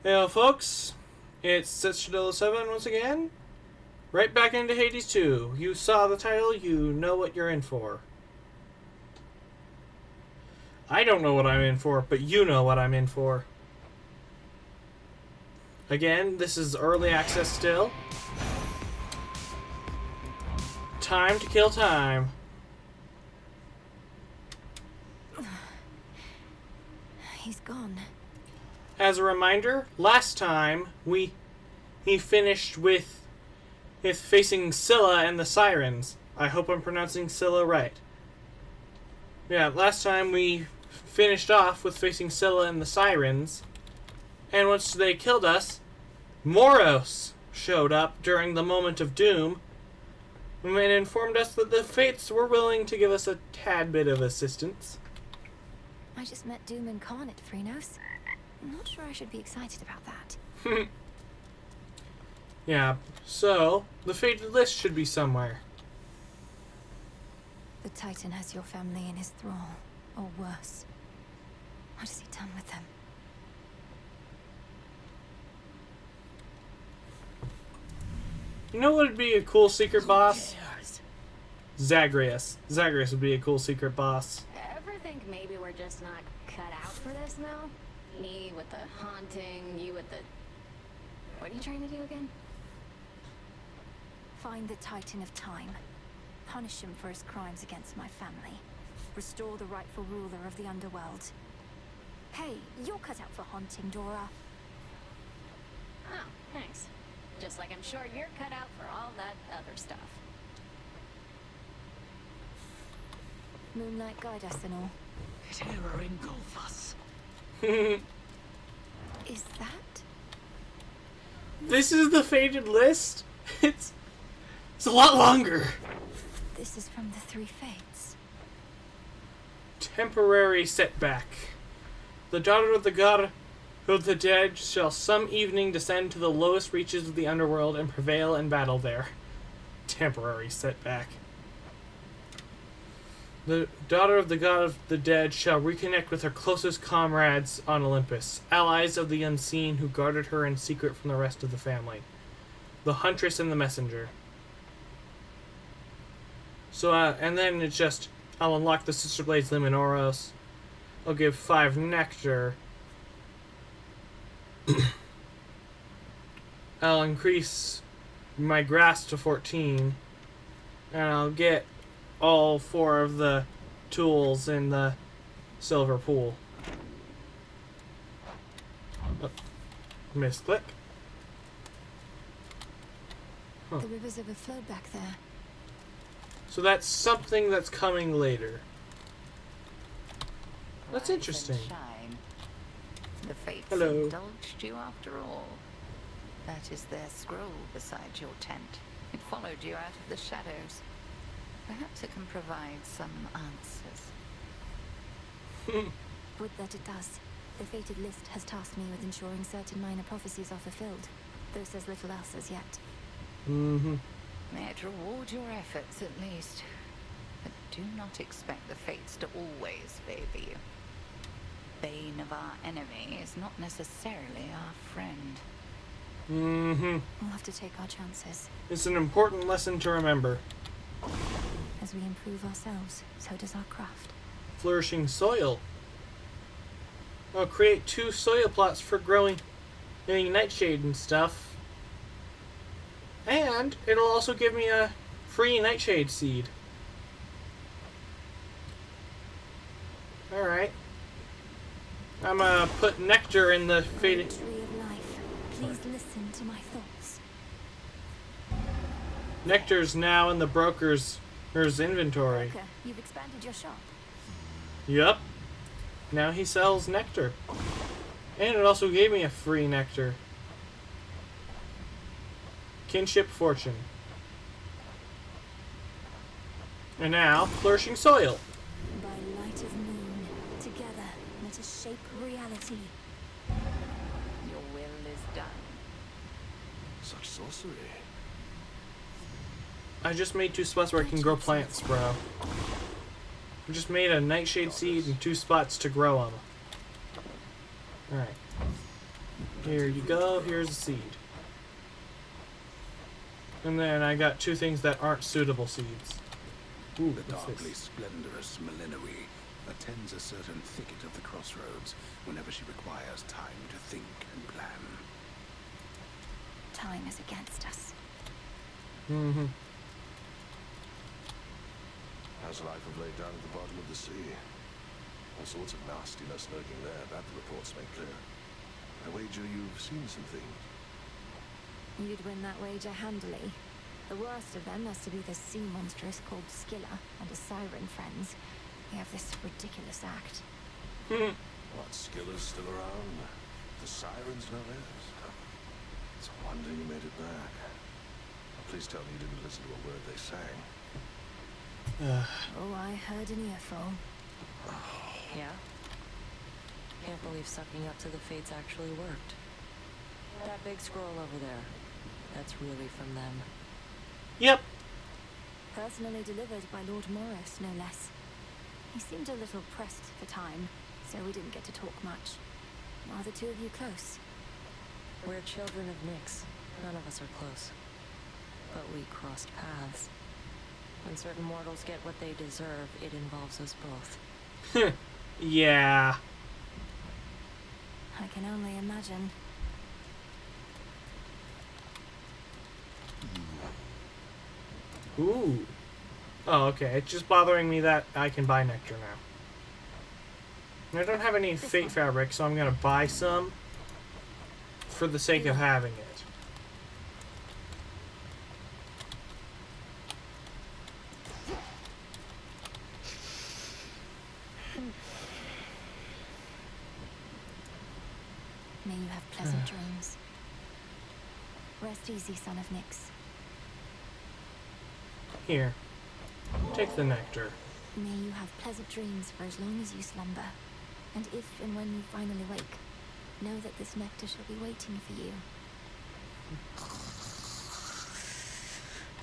Hello folks, it's Citadel7 once again. Right back into Hades 2. You saw the title, you know what you're in for. I don't know what I'm in for, but you know what I'm in for. Again, this is early access still. Time to kill time. He's gone. As a reminder, last time he finished with facing Scylla and the Sirens. I hope I'm pronouncing Scylla right. Yeah, last time we finished off with facing Scylla and the Sirens, and once they killed us, Moros showed up during the moment of doom and informed us that the Fates were willing to give us a tad bit of assistance. I just met Doom Incarnate, Phrynos. I'm not sure I should be excited about that. Yeah, so the fated list should be somewhere. The Titan has your family in his thrall, or worse. What has he done with them? You know what would be a cool secret boss? Zagreus. Zagreus would be a cool secret boss. Ever think maybe we're just not cut out for this, Mel? Me with the haunting, you with the... What are you trying to do again? Find the Titan of Time. Punish him for his crimes against my family. Restore the rightful ruler of the underworld. Hey, you're cut out for haunting, Dora. Oh, thanks. Just like I'm sure you're cut out for all that other stuff. Moonlight guide us and all. Terror engulf us. Is that? This is the fated list? It's a lot longer. This is from the Three Fates. Temporary setback. The daughter of the god of the dead shall some evening descend to the lowest reaches of the underworld and prevail in battle there. Temporary setback. The daughter of the god of the dead shall reconnect with her closest comrades on Olympus, allies of the unseen who guarded her in secret from the rest of the family. The huntress and the messenger. So, and then it's just, I'll unlock the Sister Blades Luminoros. I'll give 5 nectar. I'll increase my grass to 14. And I'll get all 4 of the tools in the silver pool. Oh, misclick. Huh. The rivers overflowed back there. So that's something that's coming later. That's Rise interesting. and shine. The fates Hello. indulged you after all. That is their scroll beside your tent. It followed you out of the shadows. Perhaps it can provide some answers. Would that it does. The fated list has tasked me with ensuring certain minor prophecies are fulfilled, though says little else as yet. Mm-hmm. May it reward your efforts at least. But do not expect the fates to always favor you. Bane of our enemy is not necessarily our friend. Mm-hmm. We'll have to take our chances. It's an important lesson to remember. As we improve ourselves, so does our craft. Flourishing soil. I'll create 2 soil plots for growing nightshade and stuff. And it'll also give me a free nightshade seed. Alright. I'm gonna put nectar in the faded... Tree of life, please listen to my thoughts. Nectar's now in the broker's inventory. Broker, you've expanded your shop. Yup. Now he sells nectar. And it also gave me a free nectar. Kinship Fortune. And now, Flourishing Soil. By light of moon, together, let us shape reality. Your will is done. Such sorcery. I just made 2 spots where I can grow plants, bro. I just made a nightshade seed and 2 spots to grow them. Alright. Here you go. Here's a seed. And then I got two things that aren't suitable seeds. Ooh, The what's darkly this? splendorous Melinary attends a certain thicket of the crossroads whenever she requires time to think and plan. Time is against us. Mm-hmm. How's life of late down at the bottom of the sea? All sorts of nastiness lurking there, that the reports make clear. I wager you've seen some things. You'd win that wager handily. The worst of them has to be the sea monstrous called Skilla and his siren friends. They have this ridiculous act. What, Skiller's still around? The sirens, no less? It's a wonder you made it back. Please tell me you didn't listen to a word they sang. Oh, I heard an earful. Yeah? Can't believe sucking up to the fates actually worked. That big scroll over there, that's really from them. Yep. Personally delivered by Lord Morris, no less. He seemed a little pressed for time, so we didn't get to talk much. Are the two of you close? We're children of Nyx. None of us are close. But we crossed paths. When certain mortals get what they deserve, it involves us both. Yeah. I can only imagine. Ooh. Oh, okay. It's just bothering me that I can buy nectar now. And I don't have any fate fabric, so I'm gonna buy some for the sake of having it. May you have pleasant dreams. Rest easy, son of Nyx. Here. Take the nectar. May you have pleasant dreams for as long as you slumber. And if and when you finally wake, know that this nectar shall be waiting for you.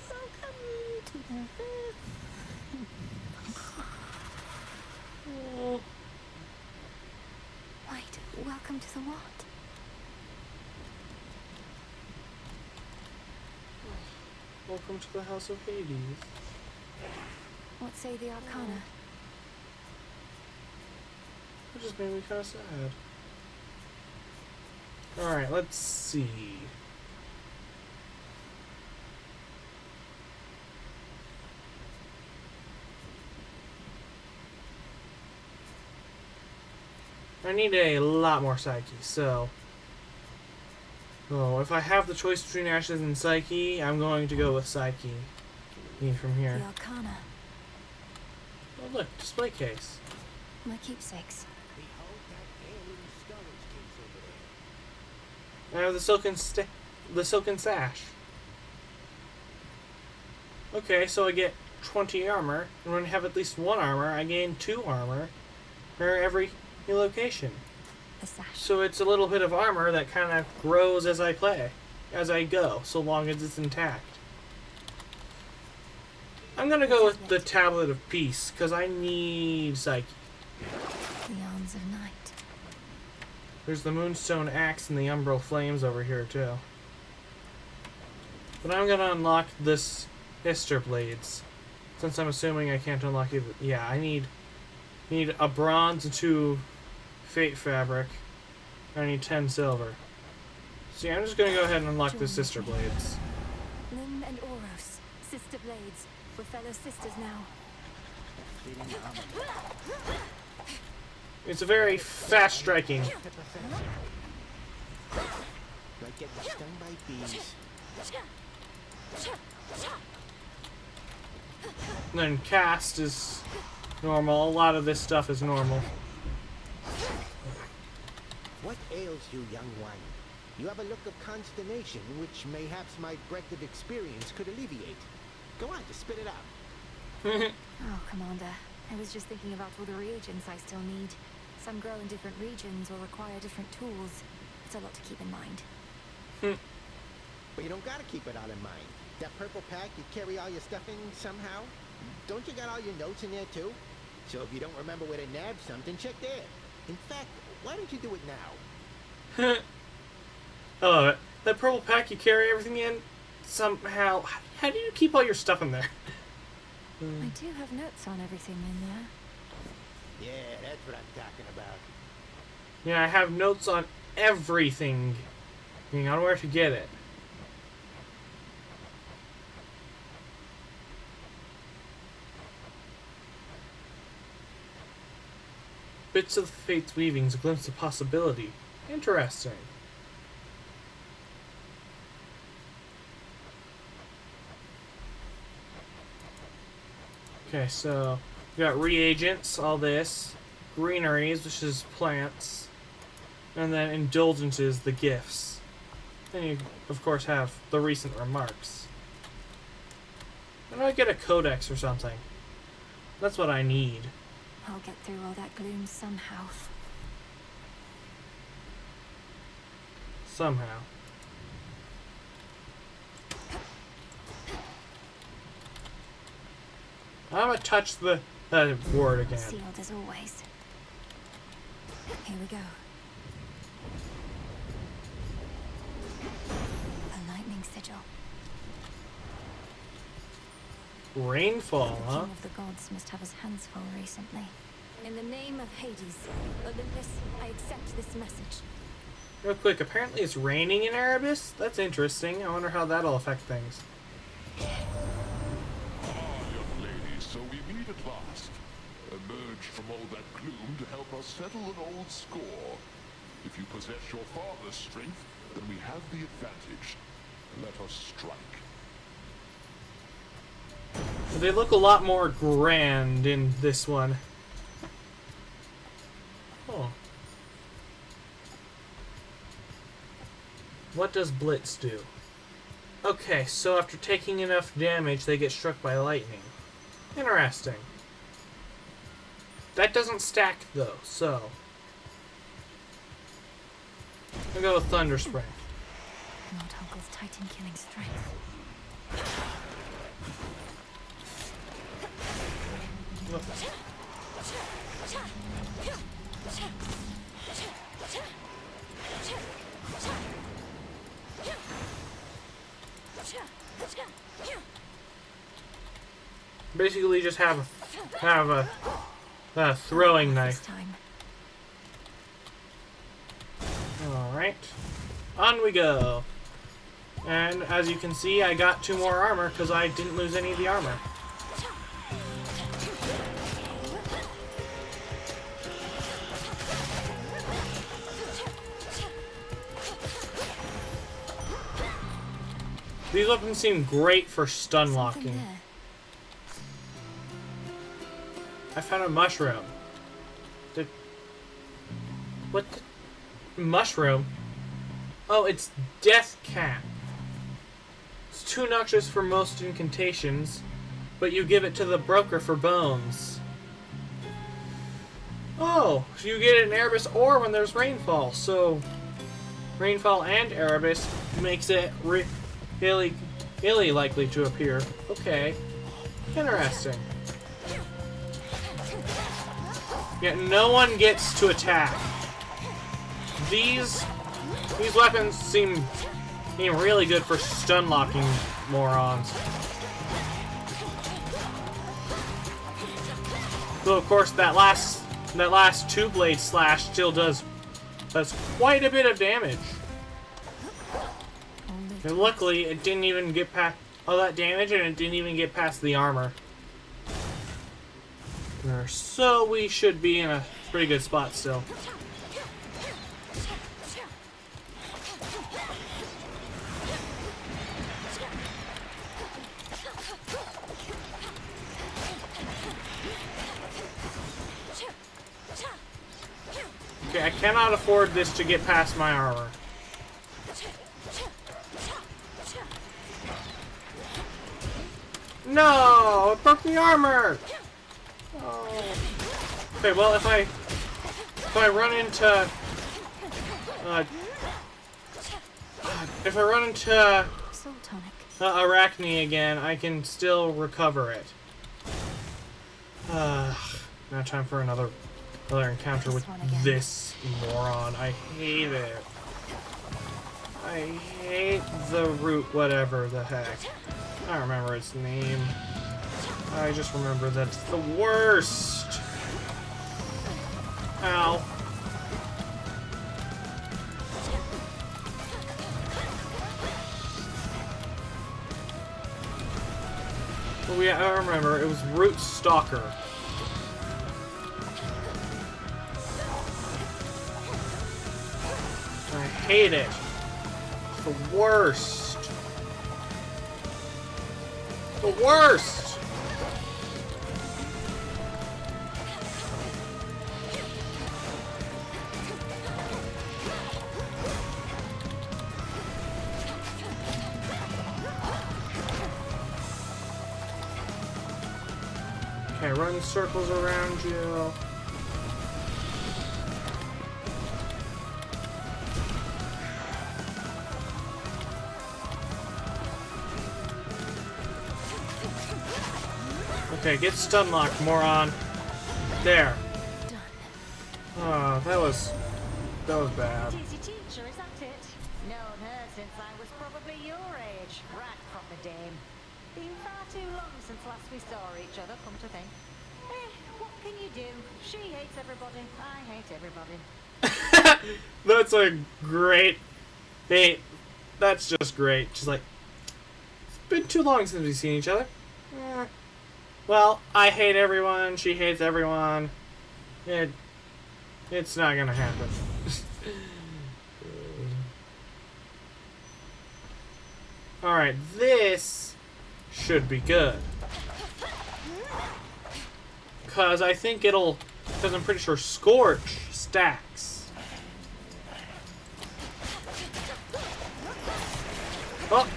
Welcome to the Oh. Wait, welcome to the what? Welcome to the House of Hades. What say the Arcana? It just made me kind of sad. Alright, let's see. I need a lot more Psyche, so... Oh, if I have the choice between Ashes and Psyche, I'm going to go with Psyche. Need from here. The Arcana. Oh look, display case. My keepsakes. I have the silken sash. Okay, so I get 20 armor, and when I have at least 1 armor, I gain 2 armor for every location. The sash. So it's a little bit of armor that kind of grows as I play, as I go, so long as it's intact. I'm gonna go with the Tablet of Peace, because I need Psyche. The Arms of Night. There's the Moonstone Axe and the Umbral Flames over here, too. But I'm gonna unlock this Ister Blades, since I'm assuming I can't unlock either. Yeah, I need a bronze and 2 Fate Fabric. I need 10 silver. So yeah, I'm just gonna go ahead and unlock the Sister Blades. Lynn and Oros, sister blades. We're fellow sisters now. It's a very fast striking. Like getting stung by bees. And then cast is normal. A lot of this stuff is normal. What ails you, young one? You have a look of consternation, which mayhaps my breadth of experience could alleviate. Go on, just spit it out. Oh, Commander. I was just thinking about all the reagents I still need. Some grow in different regions or require different tools. It's a lot to keep in mind. But you don't gotta keep it all in mind. That purple pack, you carry all your stuff in somehow? Don't you got all your notes in there too? So if you don't remember where to nab something, check there. In fact, why don't you do it now? Oh, that purple pack you carry everything in? Somehow. How do you keep all your stuff in there? I do have notes on everything in there. Yeah, that's what I'm talking about. Yeah, I have notes on everything. On where to get it. Bits of the Fate's weavings, a glimpse of possibility. Interesting. Okay, so we got reagents, all this, greeneries, which is plants, and then indulgences, the gifts. Then you, of course, have the recent remarks. How do I get a codex or something? That's what I need. I'll get through all that gloom somehow. Somehow. I'm gonna touch the word again. Sealed as always. Here we go. A lightning sigil. Rainfall, The huh? king of the gods must have his hands full recently. In the name of Hades, Olympus, I accept this message. Real quick, apparently it's raining in Erebus? That's interesting. I wonder how that'll affect things. Ah, young lady, so we meet at last. Emerge from all that gloom to help us settle an old score. If you possess your father's strength, then we have the advantage. Let us strike. They look a lot more grand in this one. Oh. What does Blitz do? Okay, so after taking enough damage, they get struck by lightning. Interesting. That doesn't stack, though, so... I'll go with Thunder Spray. Lord Huggle's Titan killing strength. Basically, just have a throwing This knife. time. Alright. On we go. And as you can see, I got 2 more armor because I didn't lose any of the armor. These weapons seem great for stun Something locking. there. I found a mushroom. What? Mushroom? Oh, it's Death Cap. It's too noxious for most incantations, but you give it to the broker for bones. Oh, so you get it in Erebus or when there's rainfall. So, rainfall and Erebus makes it really likely to appear. Okay. Interesting. Yet no one gets to attack. These weapons seem really good for stun locking morons. Though of course that last 2-blade slash still does quite a bit of damage. And luckily it didn't even get past all that damage, and it didn't even get past the armor. So we should be in a pretty good spot still. Okay, I cannot afford this to get past my armor. No! It broke the armor! Oh. Okay, well, if I run into Soul tonic. Arachne again, I can still recover it. Now time for another encounter with this moron. I hate it. I I hate the root whatever the heck. I don't remember its name. I just remember that it's the worst. Ow. Oh yeah, I remember. It was Root Stalker. I hate it. It's the worst. The worst! Okay, run circles around you. Okay, get stun locked, moron. There. Oh, that was bad. Easy teacher, is that it? Known her since I was probably your age, right from the dame. Been far too long since last we saw each other, come to think. What can you do? She hates everybody, I hate everybody. That's a great... Hey, that's just great. She's like, it's been too long since we've seen each other. Well, I hate everyone, she hates everyone. It's not gonna happen. Alright, this should be good. Because I think it'll... Because I'm pretty sure Scorch stacks. Oh!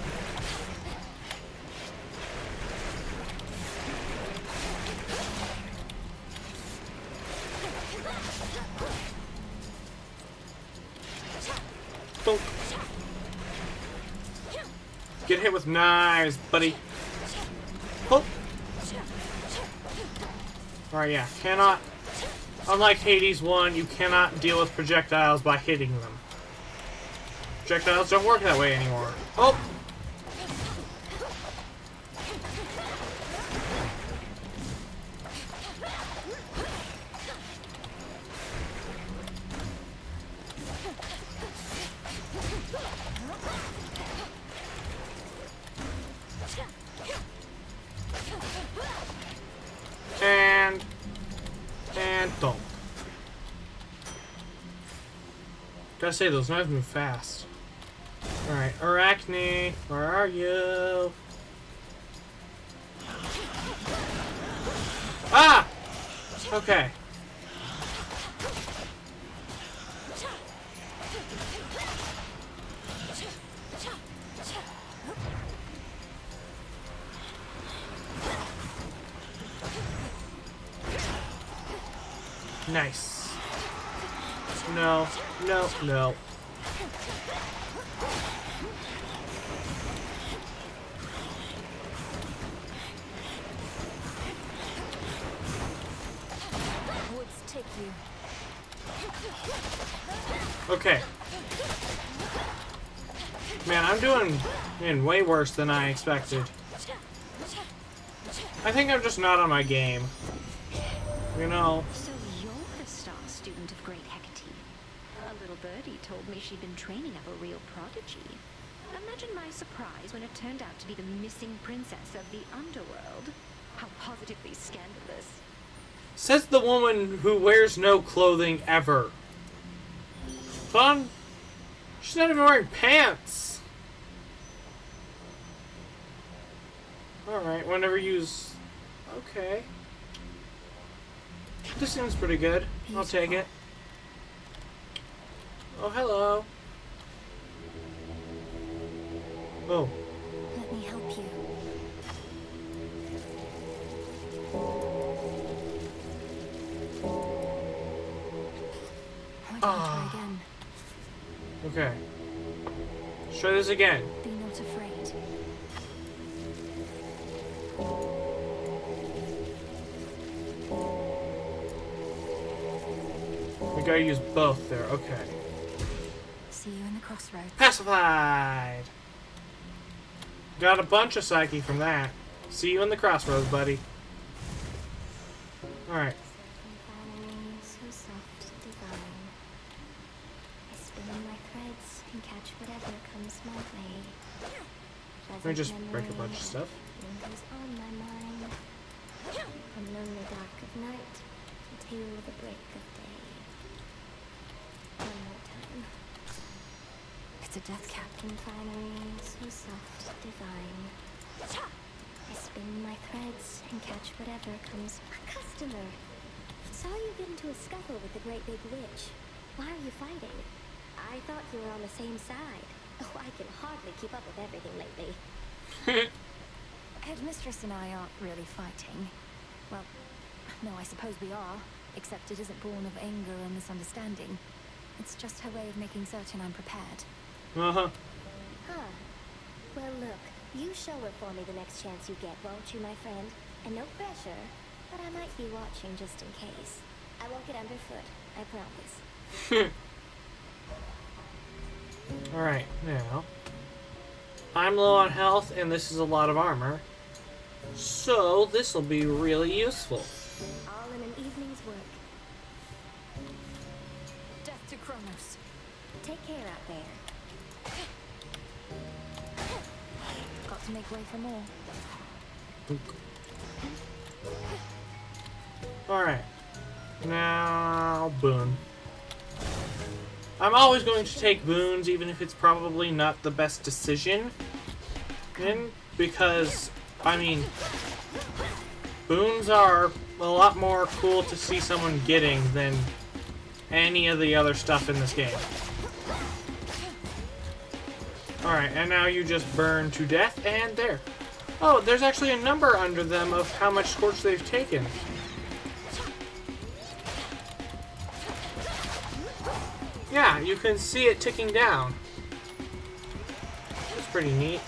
Don't. Get hit with knives, buddy. Oh! Alright, yeah. Cannot... Unlike Hades 1, you cannot deal with projectiles by hitting them. Projectiles don't work that way anymore. Oh! And don't. Gotta say, those knives move fast. Alright, Arachne, where are you? Ah! Okay. Nice. No, no, no. Woods take you. Okay. Man, I'm doing way worse than I expected. I think I'm just not on my game. You know. So you're the star student of Great Hecate. A little birdie told me she'd been training up a real prodigy. Imagine my surprise when it turned out to be the missing princess of the underworld. How positively scandalous. Says the woman who wears no clothing ever. Fun? She's not even wearing pants. Alright, whenever you use... Okay. This seems pretty good. I'll take it. Oh, hello. Oh. Let me help you. Why don't try again? Okay. Let's try this again. Be not afraid. We gotta use both there. Okay. See you in the crossroads. Pacified! Got a bunch of Psyche from that. See you in the crossroads, buddy. Alright. So soft, divine. I spin my threads and catch whatever comes my way. Let me just break a bunch of stuff. Lingers on my mind. From lonely dark of night until the break of day. One more time. It's a death cap. Finery, so soft, divine. I spin my threads and catch whatever comes. A customer! Saw you get into a scuffle with the great big witch. Why are you fighting? I thought you were on the same side. Oh, I can hardly keep up with everything lately. Headmistress and I aren't really fighting. Well, no, I suppose we are. Except it isn't born of anger or misunderstanding. It's just her way of making certain I'm prepared. Uh-huh. Huh. Well, look. You show her for me the next chance you get, won't you, my friend? And no pressure, but I might be watching just in case. I won't get underfoot, I promise. Alright, now. I'm low on health, and this is a lot of armor. So, this will be really useful. All in an evening's work. Death to Kronos. Take care out there. Got to make way for more. Alright. Now, boon. I'm always going to take boons, even if it's probably not the best decision. Because, I mean, boons are a lot more cool to see someone getting than any of the other stuff in this game. Alright, and now you just burn to death, and there. Oh, there's actually a number under them of how much scorch they've taken. Yeah, you can see it ticking down. That's pretty neat.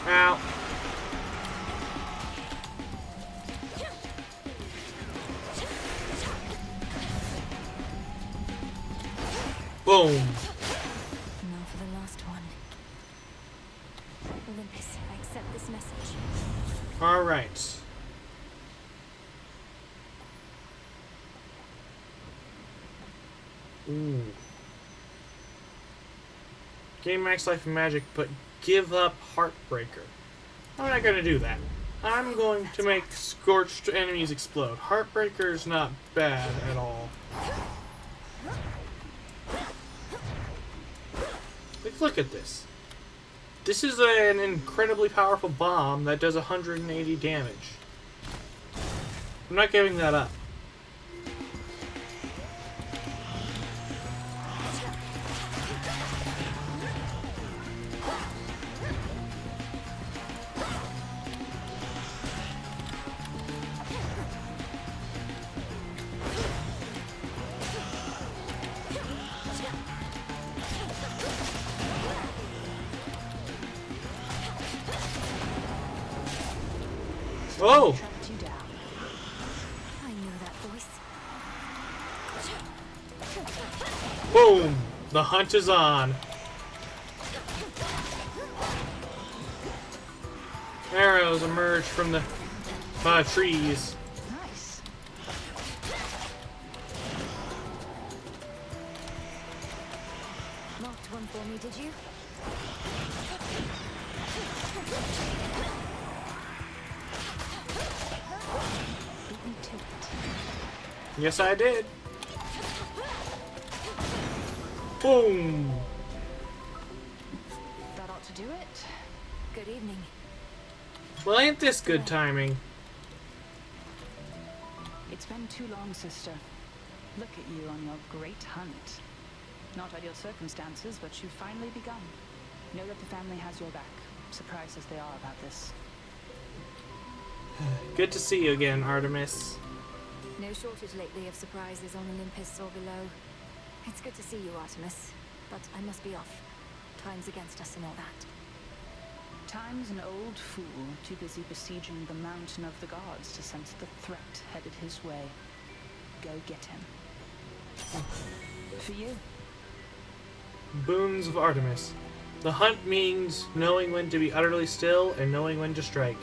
Ow. Boom. Now for the last one. Olympus, I accept this message. Alright. Ooh. Gain max life and magic, but give up Heartbreaker. I'm not gonna do that. I'm going to make scorched enemies explode. Heartbreaker's not bad at all. Like, look at this. This is an incredibly powerful bomb that does 180 damage. I'm not giving that up. Oh! I knew that voice. Boom! The hunt is on. Arrows emerge from the trees. Nice. Marked one for me, did you? Beat me to it. Yes, I did. Boom! That ought to do it. Good evening. Well, ain't this good timing? It's been too long, sister. Look at you on your great hunt. Not ideal circumstances, but you've finally begun. Know that the family has your back, surprised as they are about this. Good to see you again, Artemis. No shortage lately of surprises on Olympus or below. It's good to see you, Artemis. But I must be off. Time's against us and all that. Time's an old fool, too busy besieging the mountain of the gods to sense the threat headed his way. Go get him. For you. Boons of Artemis. The hunt means knowing when to be utterly still and knowing when to strike.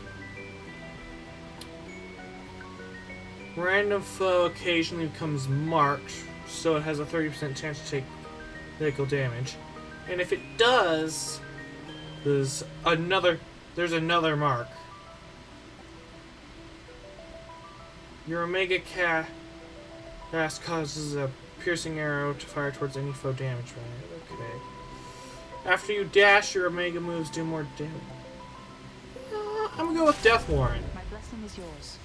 Random foe occasionally becomes marked, so it has a 30% chance to take critical damage. And if it does, there's another mark. Your Omega cast causes a piercing arrow to fire towards any foe damage. Right? Okay. After you dash, your Omega moves do more damage. I'm gonna go with Death Warrant. My blessing is yours.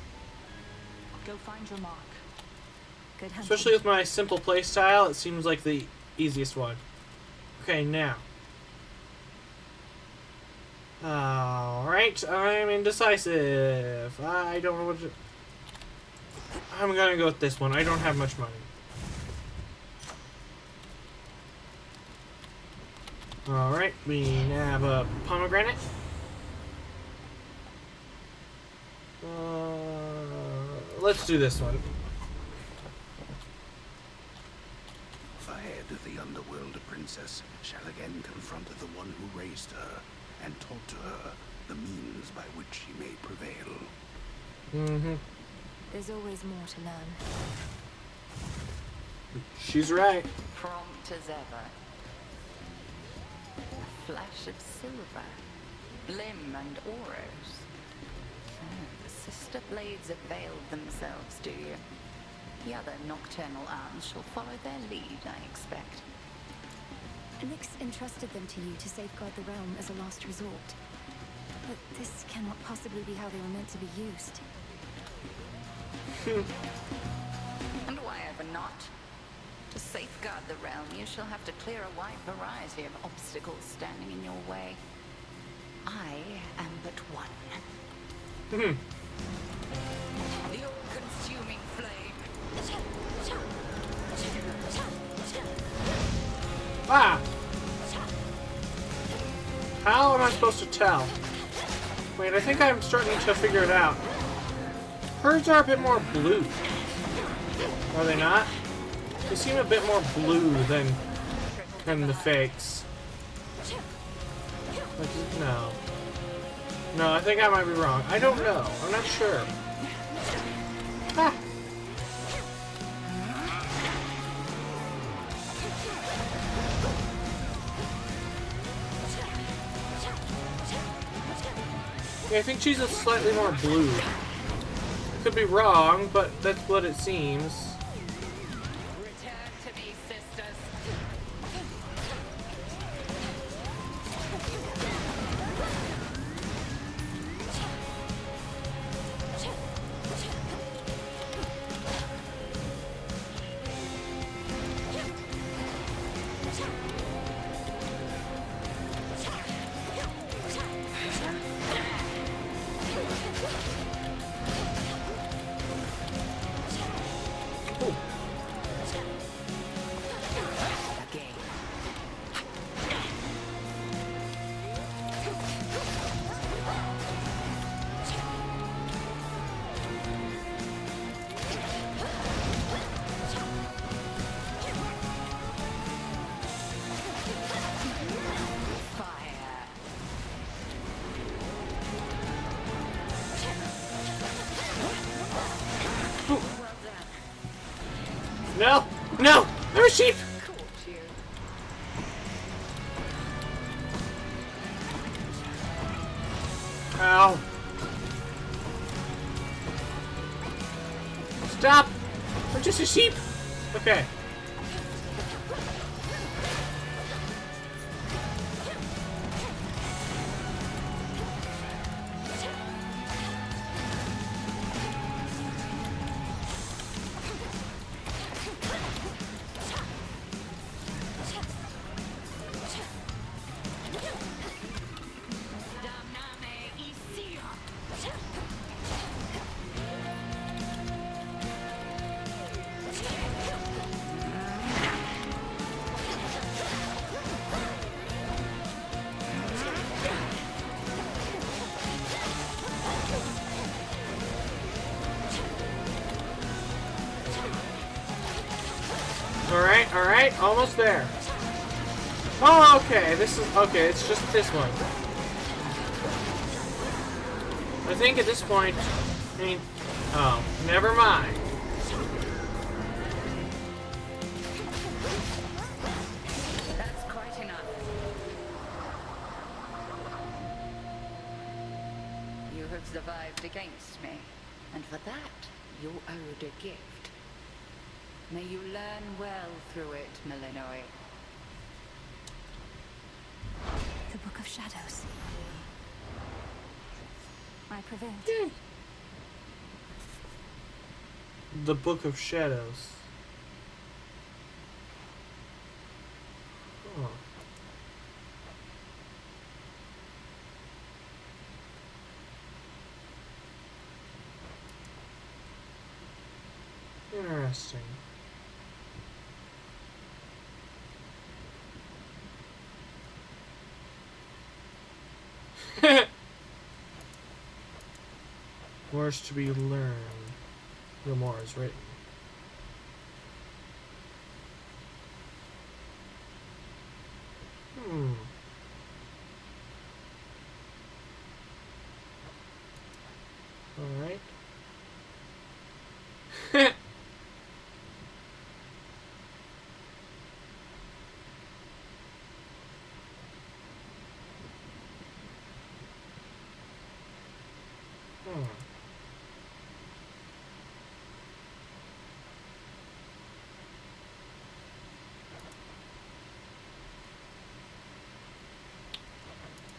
Go find your mark. Good hunting. Especially with my simple playstyle, it seems like the easiest one. Okay, now. Alright, I'm indecisive. I don't know what to... I'm gonna go with this one. I don't have much money. Alright, we have a pomegranate. Let's do this one. Ahead, the underworld princess shall again confront the one who raised her, and taught to her the means by which she may prevail. Mm-hmm. There's always more to learn. She's right. Prompt as ever. A flash of silver, blim and auras. The sister blades have veiled themselves, do you? The other nocturnal arms shall follow their lead, I expect. Nyx entrusted them to you to safeguard the realm as a last resort. But this cannot possibly be how they were meant to be used. And why ever not? To safeguard the realm, you shall have to clear a wide variety of obstacles standing in your way. I am but one. The all-consuming flame. Ah! How am I supposed to tell? Wait, I think I'm starting to figure it out. Hers are a bit more blue. Are they not? They seem a bit more blue than the fakes. Like, no. No, I think I might be wrong. I don't know. I'm not sure. Ah! Yeah, I think she's a slightly more blue. Could be wrong, but that's what it seems. Return to me, sisters. No! No! I'm a sheep! Ow. Stop! I'm just a sheep! Okay. Alright, almost there. Oh, okay, this is... Okay, it's just this one. I think at this point... I mean... Oh, never mind. That's quite enough. You have survived against me, and for that, you're owed a gift. May you learn well through it, Millenoi. The Book of Shadows. I prevailed. The Book of Shadows. Oh. Interesting. More is to be learned. No more is written. Alright.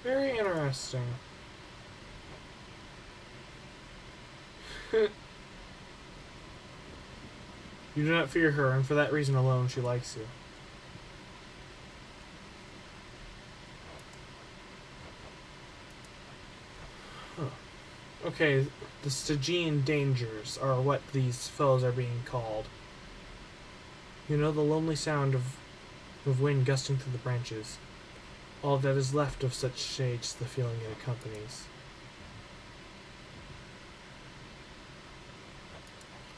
Very interesting. You do not fear her, and for that reason alone she likes you. Huh. Okay, the Stygian dangers are what these fellows are being called. You know the lonely sound of wind gusting through the branches. All that is left of such shades, the feeling it accompanies.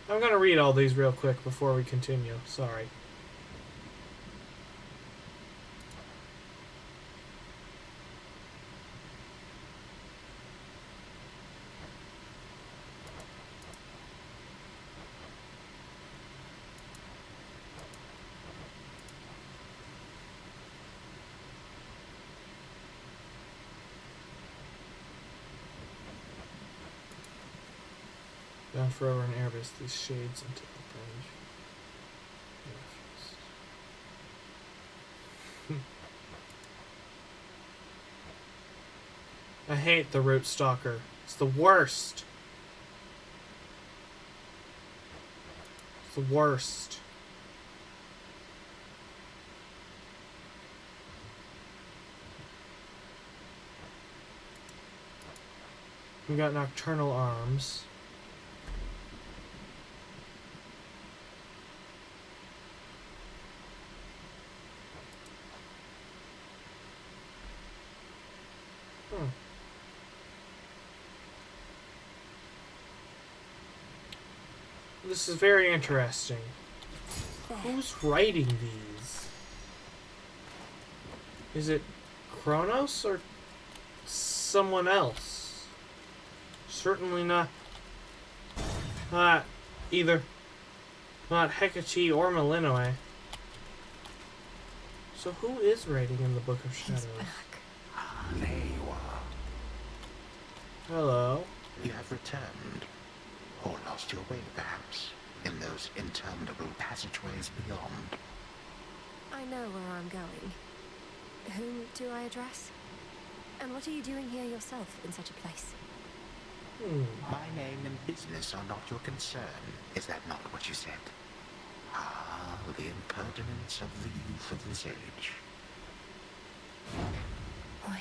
I'm gonna read all these real quick before we continue. Sorry. Bound forever in Erebus, these shades into the branch. I hate the Root Stalker. It's the worst. It's the worst. We got Nocturnal Arms. This is very interesting. Who's writing these? Is it Kronos or someone else? Certainly not either. Not Hecate or Millenoi. So who is writing in the Book of Shadows? Ah, there you are. Hello. You have returned. Or lost your way, perhaps, in those interminable passageways beyond. I know where I'm going. Whom do I address? And what are you doing here yourself in such a place? My name and business are not your concern. Is that not what you said? Ah, the impertinence of the youth of this age. Wait.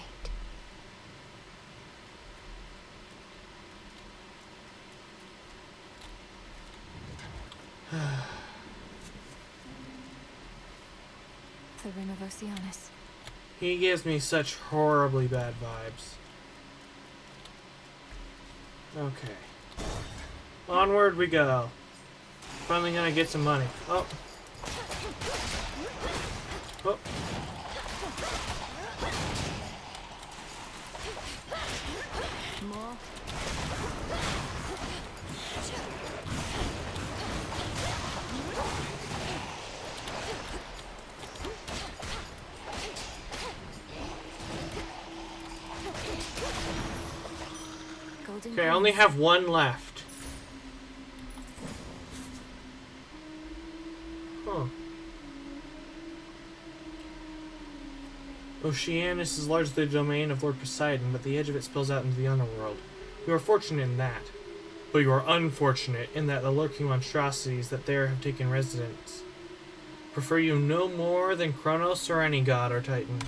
The Ring of Oceanus. He gives me such horribly bad vibes. Okay. Onward we go. Finally gonna get some money. Oh. Oh. More. Golden Okay, I only have one left. Huh. Oceanus is largely the domain of Lord Poseidon, but the edge of it spills out into the underworld. You are fortunate in that, but you are unfortunate in that the lurking monstrosities that there have taken residence prefer you no more than Kronos or any god or titan.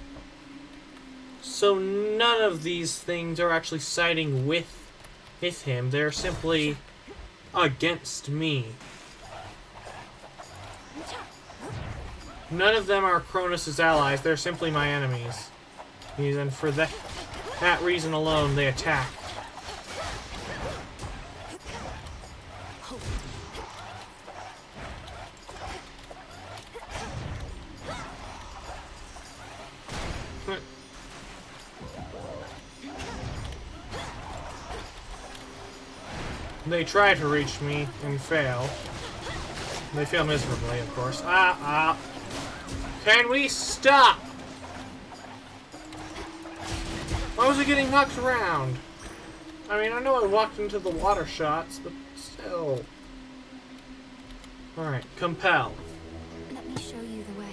So none of these things are actually siding with him. They're simply against me. None of them are Kronos' allies. They're simply my enemies. And for that reason alone, they attack. They try to reach me and fail. They fail miserably, of course. Can we stop? Why was it getting knocked around? I mean, I know I walked into the water shots, but still. Alright, compel. Let me show you the way.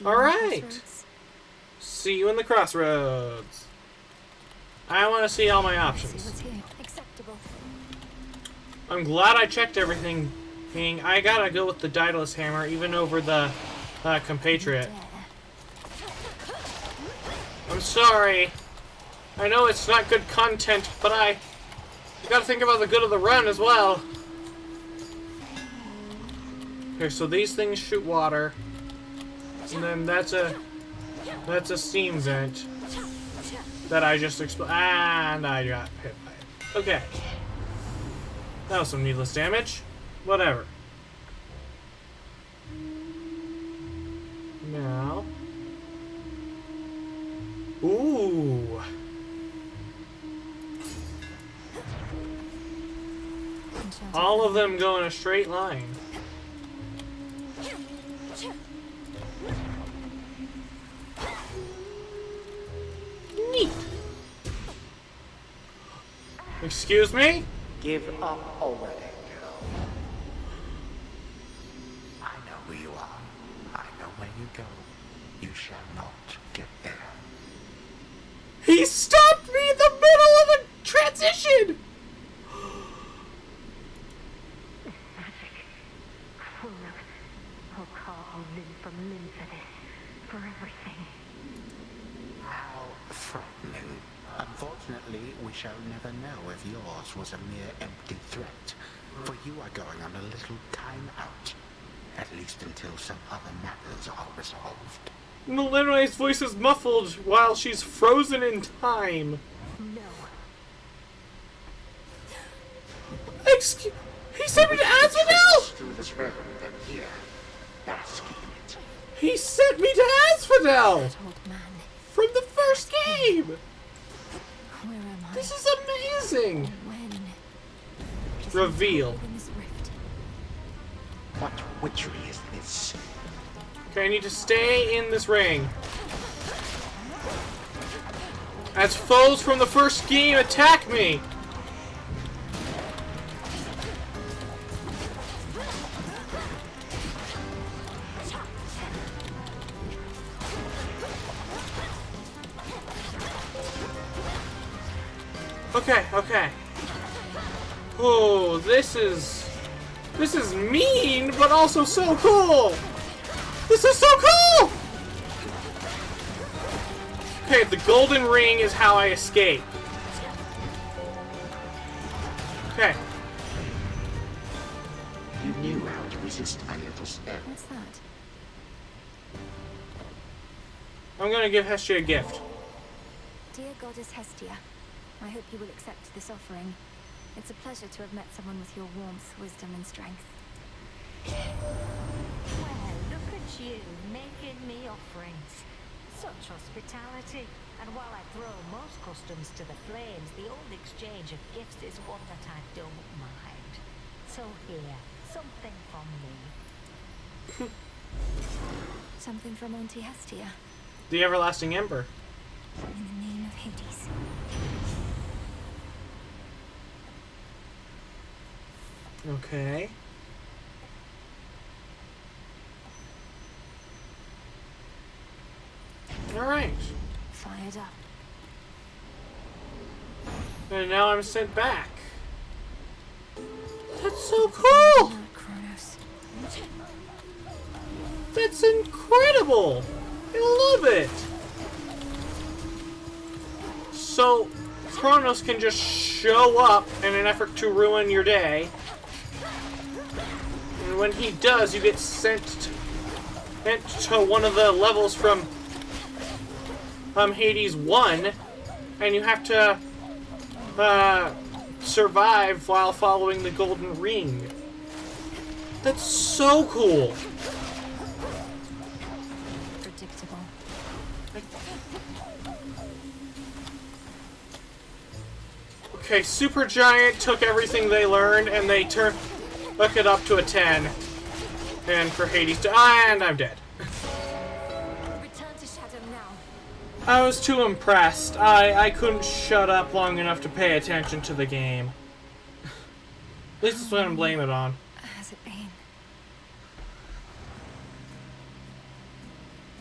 Alright! See you in the crossroads. I want to see all my options. Acceptable. I'm glad I checked everything. I gotta go with the Daedalus hammer, even over the compatriot. I'm sorry. I know it's not good content, but I gotta think about the good of the run as well. Okay, so these things shoot water. And then that's a steam vent that I just and I got hit by it. Okay. That was some needless damage. Whatever. Now. Ooh. All of them go in a straight line. Neat. Excuse me? Give up already, girl. I know who you are. I know where you go. You shall not get there. He stopped me in the middle of a transition! I'll call limb from limb for this. For everything. How frightening. Unfortunately, we shall never know if yours was a mere empty threat. For you are going on a little time out. At least until some other matters are resolved. Melena's voice is muffled while she's frozen in time. No. Excuse... He sent me to Asphodel! Through this room, then here. Bask in it. He sent me to Asphodel! Old man. From the first game! Where am I? This is amazing! When? Reveal. In this rift. What witchery is this? Okay, I need to stay in this ring. As foes from the first game attack me! Okay. Oh, this is mean, but also so cool! This is so cool! Okay, the golden ring is how I escape. Okay. You knew how to resist my little spell. What's that? I'm gonna give Hestia a gift. Dear Goddess Hestia, I hope you will accept this offering. It's a pleasure to have met someone with your warmth, wisdom, and strength. Well, look at you, making me offerings. Such hospitality. And while I throw most customs to the flames, the old exchange of gifts is one that I don't mind. So here, something from me. Something from Auntie Hestia. The everlasting ember. In the name of Hades. Okay. Alright. Fired up. And now I'm sent back. That's so cool! Kronos. That's incredible! I love it! So, Kronos can just show up in an effort to ruin your day. And when he does, you get sent to one of the levels from Hades 1, and you have to survive while following the golden ring. That's so cool. Predictable. Okay, Supergiant took everything they learned and they took it up to a 10. And for Hades to... and I'm dead. Return to Shadow now. I was too impressed. I couldn't shut up long enough to pay attention to the game. At least that's what I'm blaming it on. Has it been?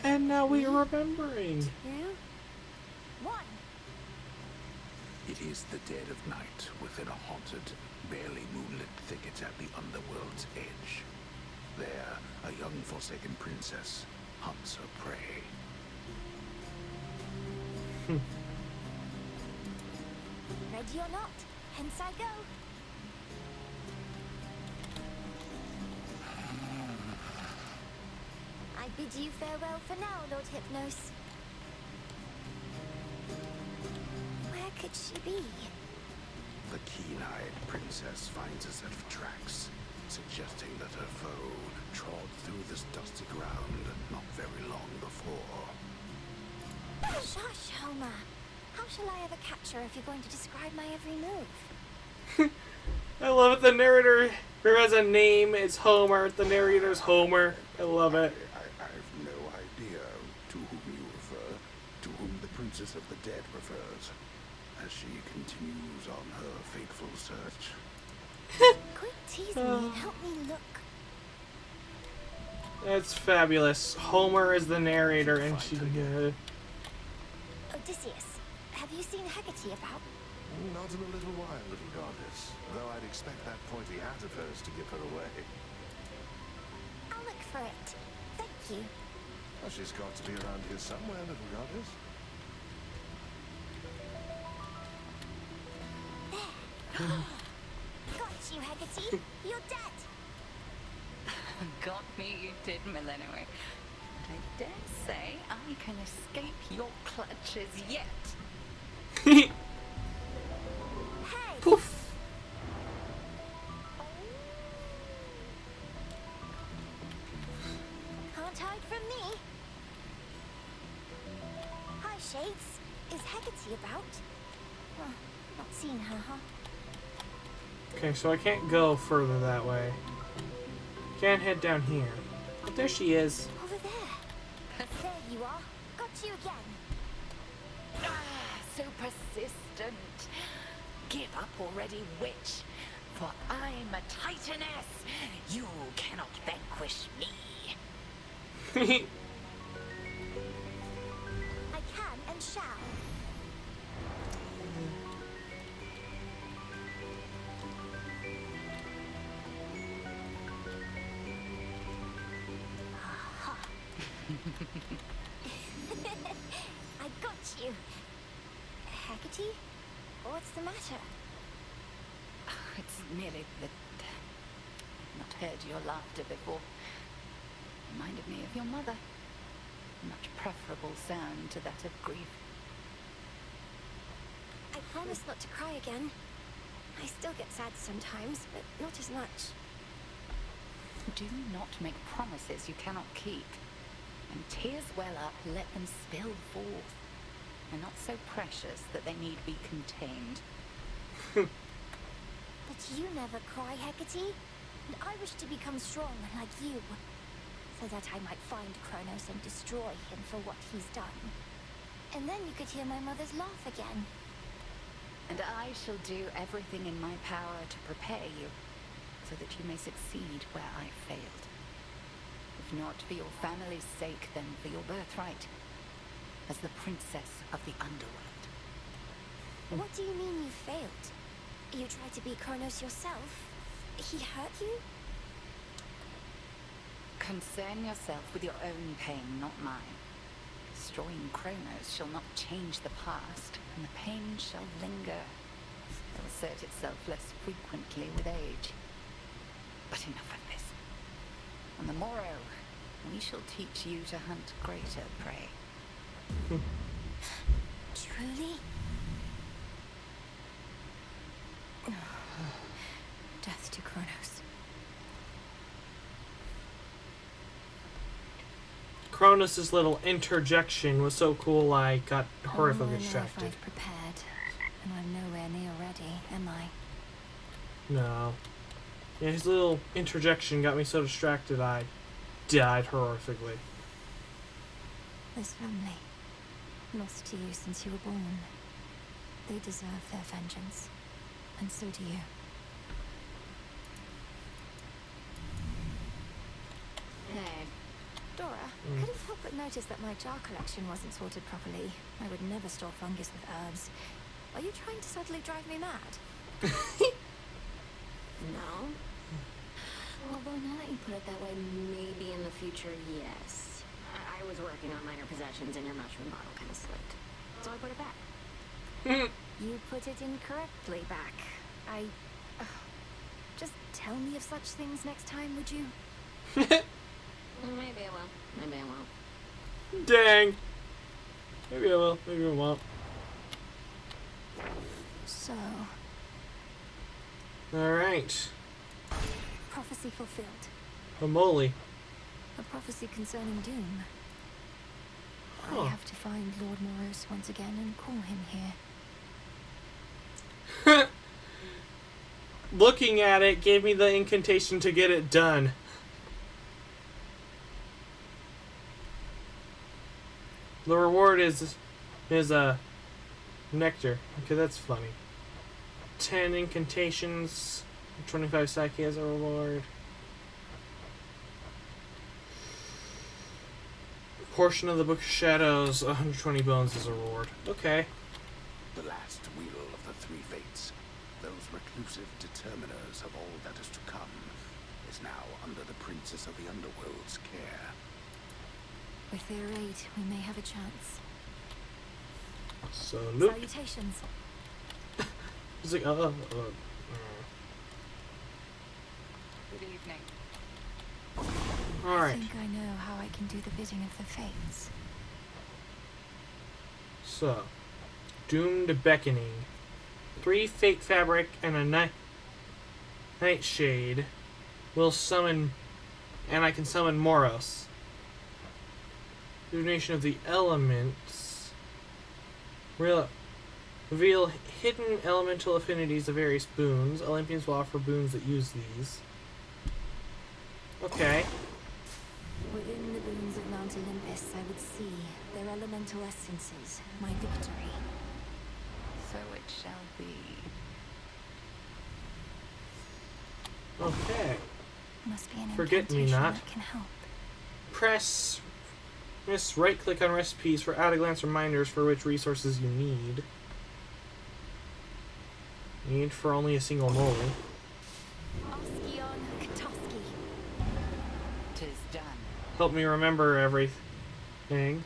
And now we are remembering. Yeah? One. It is the dead of night within a haunted, barely moonlit thicket at the underworld's edge. There, a young forsaken princess hunts her prey. Ready or not, hence I go. I bid you farewell for now, Lord Hypnos. Where could she be? The keen-eyed princess finds a set of tracks, suggesting that her foe trod through this dusty ground not very long before. Shush, Homer. How shall I ever catch her if you're going to describe my every move? I love it. The narrator who has a name is Homer. The narrator's Homer. I love it. I've no idea to whom you refer, to whom the princess of the dead refers, as she continues on her fateful search. Quit teasing me and help me look. That's fabulous. Homer is the narrator and she... Odysseus, have you seen Hecate about? Not in a little while, little goddess. Though I'd expect that pointy hat of hers to give her away. I'll look for it. Thank you. Well, she's got to be around here somewhere, little goddess. Got you, Hecate. You're dead. Got me, you did, Millennium. I dare say I can escape your clutches yet. Hey! Poof. Can't hide from me. Hi, Shades. Is Hecate about? Oh, not seen her, huh? Okay, so I can't go further that way. Can't head down here. But there she is. Over there. There you are. Got you again. Ah, so persistent. Give up already, witch. For I'm a titaness. You cannot vanquish me. I can and shall. I got you. Hecate? What's the matter? It's merely that I've not heard your laughter before. Reminded me of your mother. A much preferable sound to that of grief. I promise not to cry again. I still get sad sometimes, but not as much. Do not make promises you cannot keep. When tears well up, let them spill forth. They're not so precious that they need be contained. But you never cry, Hecate. And I wish to become strong like you. So that I might find Kronos and destroy him for what he's done. And then you could hear my mother's laugh again. And I shall do everything in my power to prepare you, so that you may succeed where I failed. If not for your family's sake, then for your birthright, as the princess of the underworld. What do you mean you failed? You tried to be Kronos yourself? He hurt you? Concern yourself with your own pain, not mine. Destroying Kronos shall not change the past, and the pain shall linger. It will assert itself less frequently with age. But enough of this. On the morrow, we shall teach you to hunt greater prey. Truly? Death to Kronos. Kronos' little interjection was so cool I got horrifically distracted. I've prepared, and I'm nowhere near ready, am I? No. Yeah, his little interjection got me so distracted I died horrifically. This family, lost to you since you were born, they deserve their vengeance, and so do you. Hey. Dora, couldn't help but notice that my jar collection wasn't sorted properly. I would never store fungus with herbs. Are you trying to suddenly drive me mad? No. Although now that you put it that way, maybe in the future, yes. I was working on minor possessions and your mushroom bottle kind of slipped. So I put it back. You put it incorrectly back. Just tell me of such things next time, would you? Maybe I will. Maybe I won't. Dang. Maybe I will. Maybe I won't. So, Alright. prophecy fulfilled. Holy. A prophecy concerning doom. Huh. I have to find Lord Moros once again and call him here. Looking at it gave me the incantation to get it done. The reward is nectar. Okay, that's funny. 10 incantations, 25 Psyche as a reward. Portion of the Book of Shadows, 120 bones as a reward. Okay. The last wheel of the three fates, those reclusive determiners of all that is to come, is now under the Princess of the Underworld's care. With their aid, we may have a chance. So, Luke. Salutations. He's like, Good evening. I Alright. think I know how I can do the bidding of the fates. So, Doomed Beckoning. 3 Fate Fabric and a Nightshade will summon, and I can summon Moros. Divination of the Elements. Reveal hidden elemental affinities of various boons. Olympians will offer boons that use these. Okay. Within the boons of Mount Olympus, I would see their elemental essences, my victory. So it shall be. Okay. Must be an Forget-me-not. incantation that can help. Press right click on recipes for at a glance reminders for which resources you need. Need for only a single moly. Oskion Katoski. 'Tis done. Help me remember everything.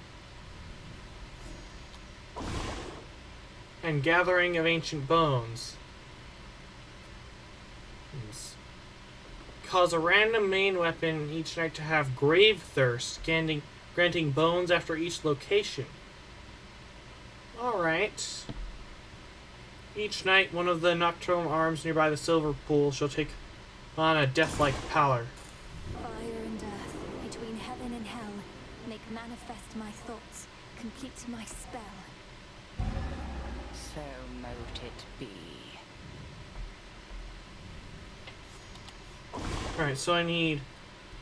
And gathering of ancient bones. Cause a random main weapon each night to have grave thirst, granting bones after each location. Alright. Each night, one of the nocturnal arms nearby the silver pool shall take on a death-like pallor. Fire and earth, between heaven and hell, make manifest my thoughts, complete my spell. So mote it be. Alright, so I need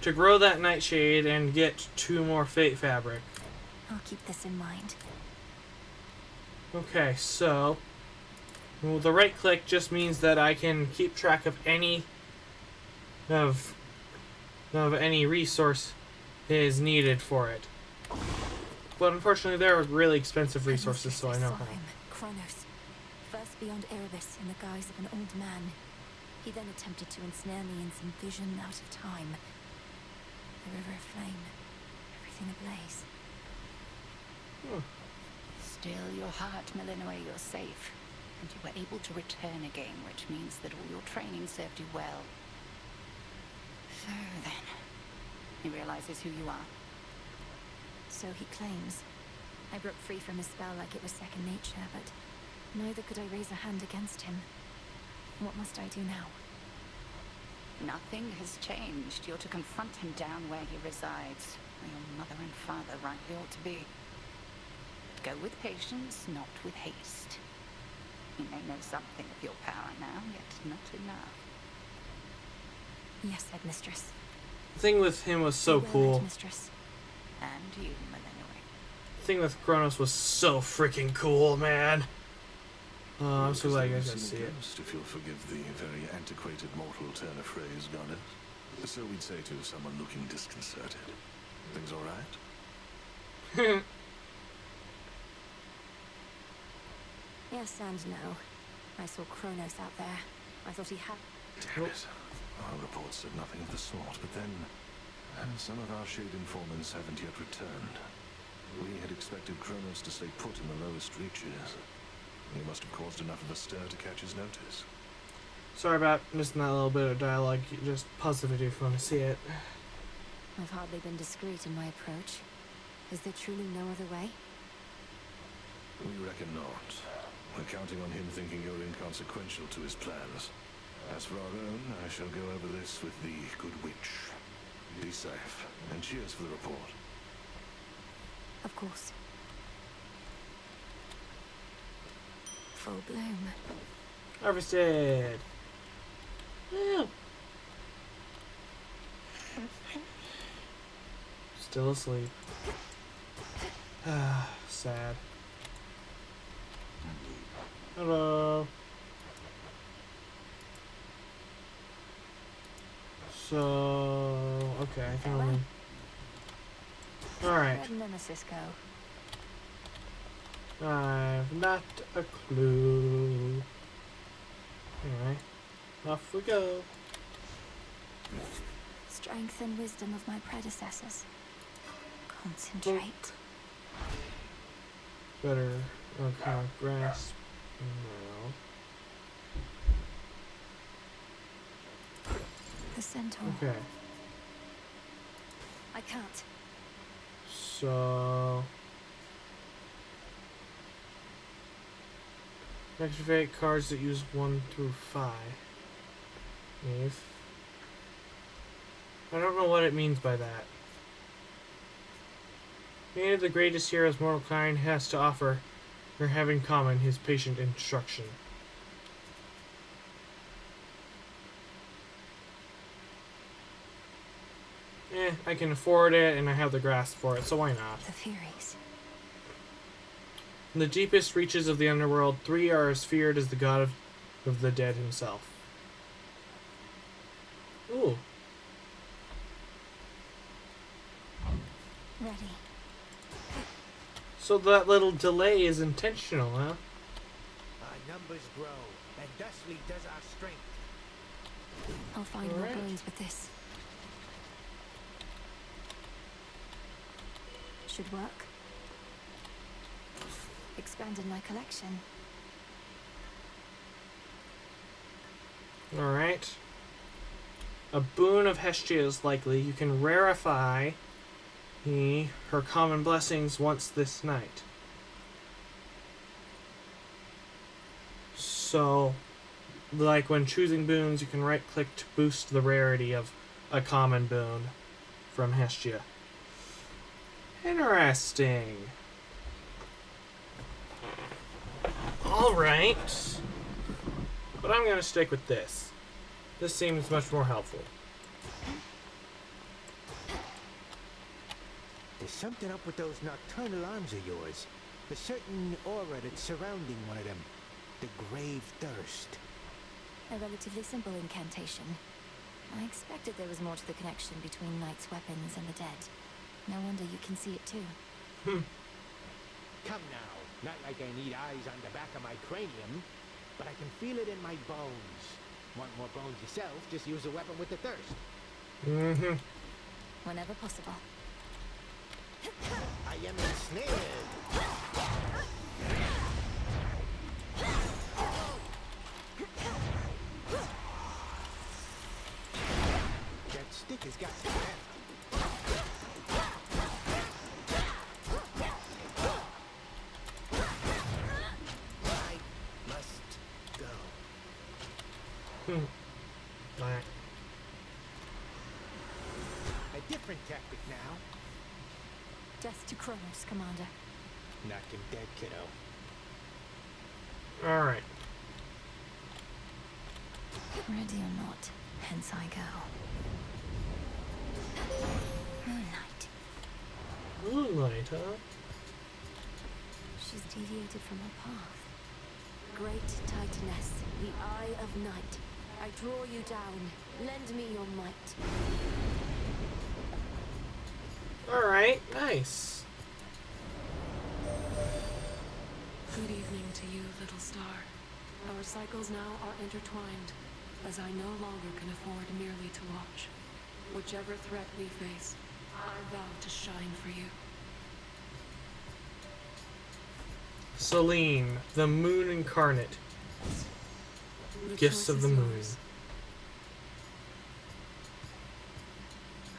to grow that nightshade and get 2 more fate fabric. I'll keep this in mind. Okay, so well, the right click just means that I can keep track of any resource is needed for it. But unfortunately, there are really expensive resources, so I know how. Kronos, first beyond Erebus in the guise of an old man. He then attempted to ensnare me in some vision out of time. The river aflame, everything ablaze. Still, your heart, Millenway, you're safe. And you were able to return again, which means that all your training served you well. So then, he realizes who you are. So he claims. I broke free from his spell like it was second nature, but neither could I raise a hand against him. What must I do now? Nothing has changed. You're to confront him down where he resides, where your mother and father rightly ought to be. Go with patience, not with haste. You may know something of your power now, yet not enough. Yes, headmistress. The thing with him was so cool. Headmistress. And you, Millenway. The thing with Kronos was so freaking cool, man. I'm so glad you guys got to see it. If you'll forgive the very antiquated mortal turn of phrase, goddess. So we'd say to someone looking disconcerted. Things all right? Yes and no. I saw Kronos out there. I thought he had... Damn it. Our reports said nothing of the sort, but then... some of our shade informants haven't yet returned. We had expected Kronos to stay put in the lowest reaches. He must have caused enough of a stir to catch his notice. Sorry about missing that little bit of dialogue. Just pause the video if you want to see it. I've hardly been discreet in my approach. Is there truly no other way? We reckon not. We're counting on him thinking you're inconsequential to his plans. As for our own, I shall go over this with the good witch. Be safe, and cheers for the report. Of course. Full bloom. Harvested. Woo. Still asleep. Sad. Hello. So, okay, I can only... Alright. Where'd Nemesis go? I've not a clue. Anyway, off we go. Strength and wisdom of my predecessors. Concentrate. Better grasp. No. The centaur. Okay. I can't. So... activate cards that use 1 through 5. If... I don't know what it means by that. Many of the greatest heroes mortal kind has to offer or have in common his patient instruction. I can afford it and I have the grasp for it, so why not? The Furies. In the deepest reaches of the underworld, 3 are as feared as the god of the dead himself. Ooh. Ready. So that little delay is intentional, huh? Our numbers grow, and thusly does our strength. I'll find more bones with this. Should work. Expanded my collection. Alright. A boon of Hestia is likely. You can rarefy her common blessings once this night. So, like when choosing boons, you can right-click to boost the rarity of a common boon from Hestia. Interesting. Alright. But I'm going to stick with this. This seems much more helpful. There's something up with those nocturnal arms of yours. A certain aura that's surrounding one of them. The Grave Thirst. A relatively simple incantation. I expected there was more to the connection between Knight's weapons and the dead. No wonder you can see it too. Come now. Not like I need eyes on the back of my cranium, but I can feel it in my bones. Want more bones yourself, just use a weapon with the thirst. Mm-hmm. Whenever possible. I am ensnared. That stick has got some heft. I must go. Alright. A different tactic now. Death to Kronos, Commander. Knock him dead, kiddo. Alright. Ready or not, hence I go. Moonlight. Moonlight, huh? She's deviated from her path. Great Titaness, the Eye of Night. I draw you down. Lend me your might. Alright, nice. Good evening to you, little star. Our cycles now are intertwined, as I no longer can afford merely to watch. Whichever threat we face, I vow to shine for you. Selene, the moon incarnate. The Gifts choice of the is moon. yours.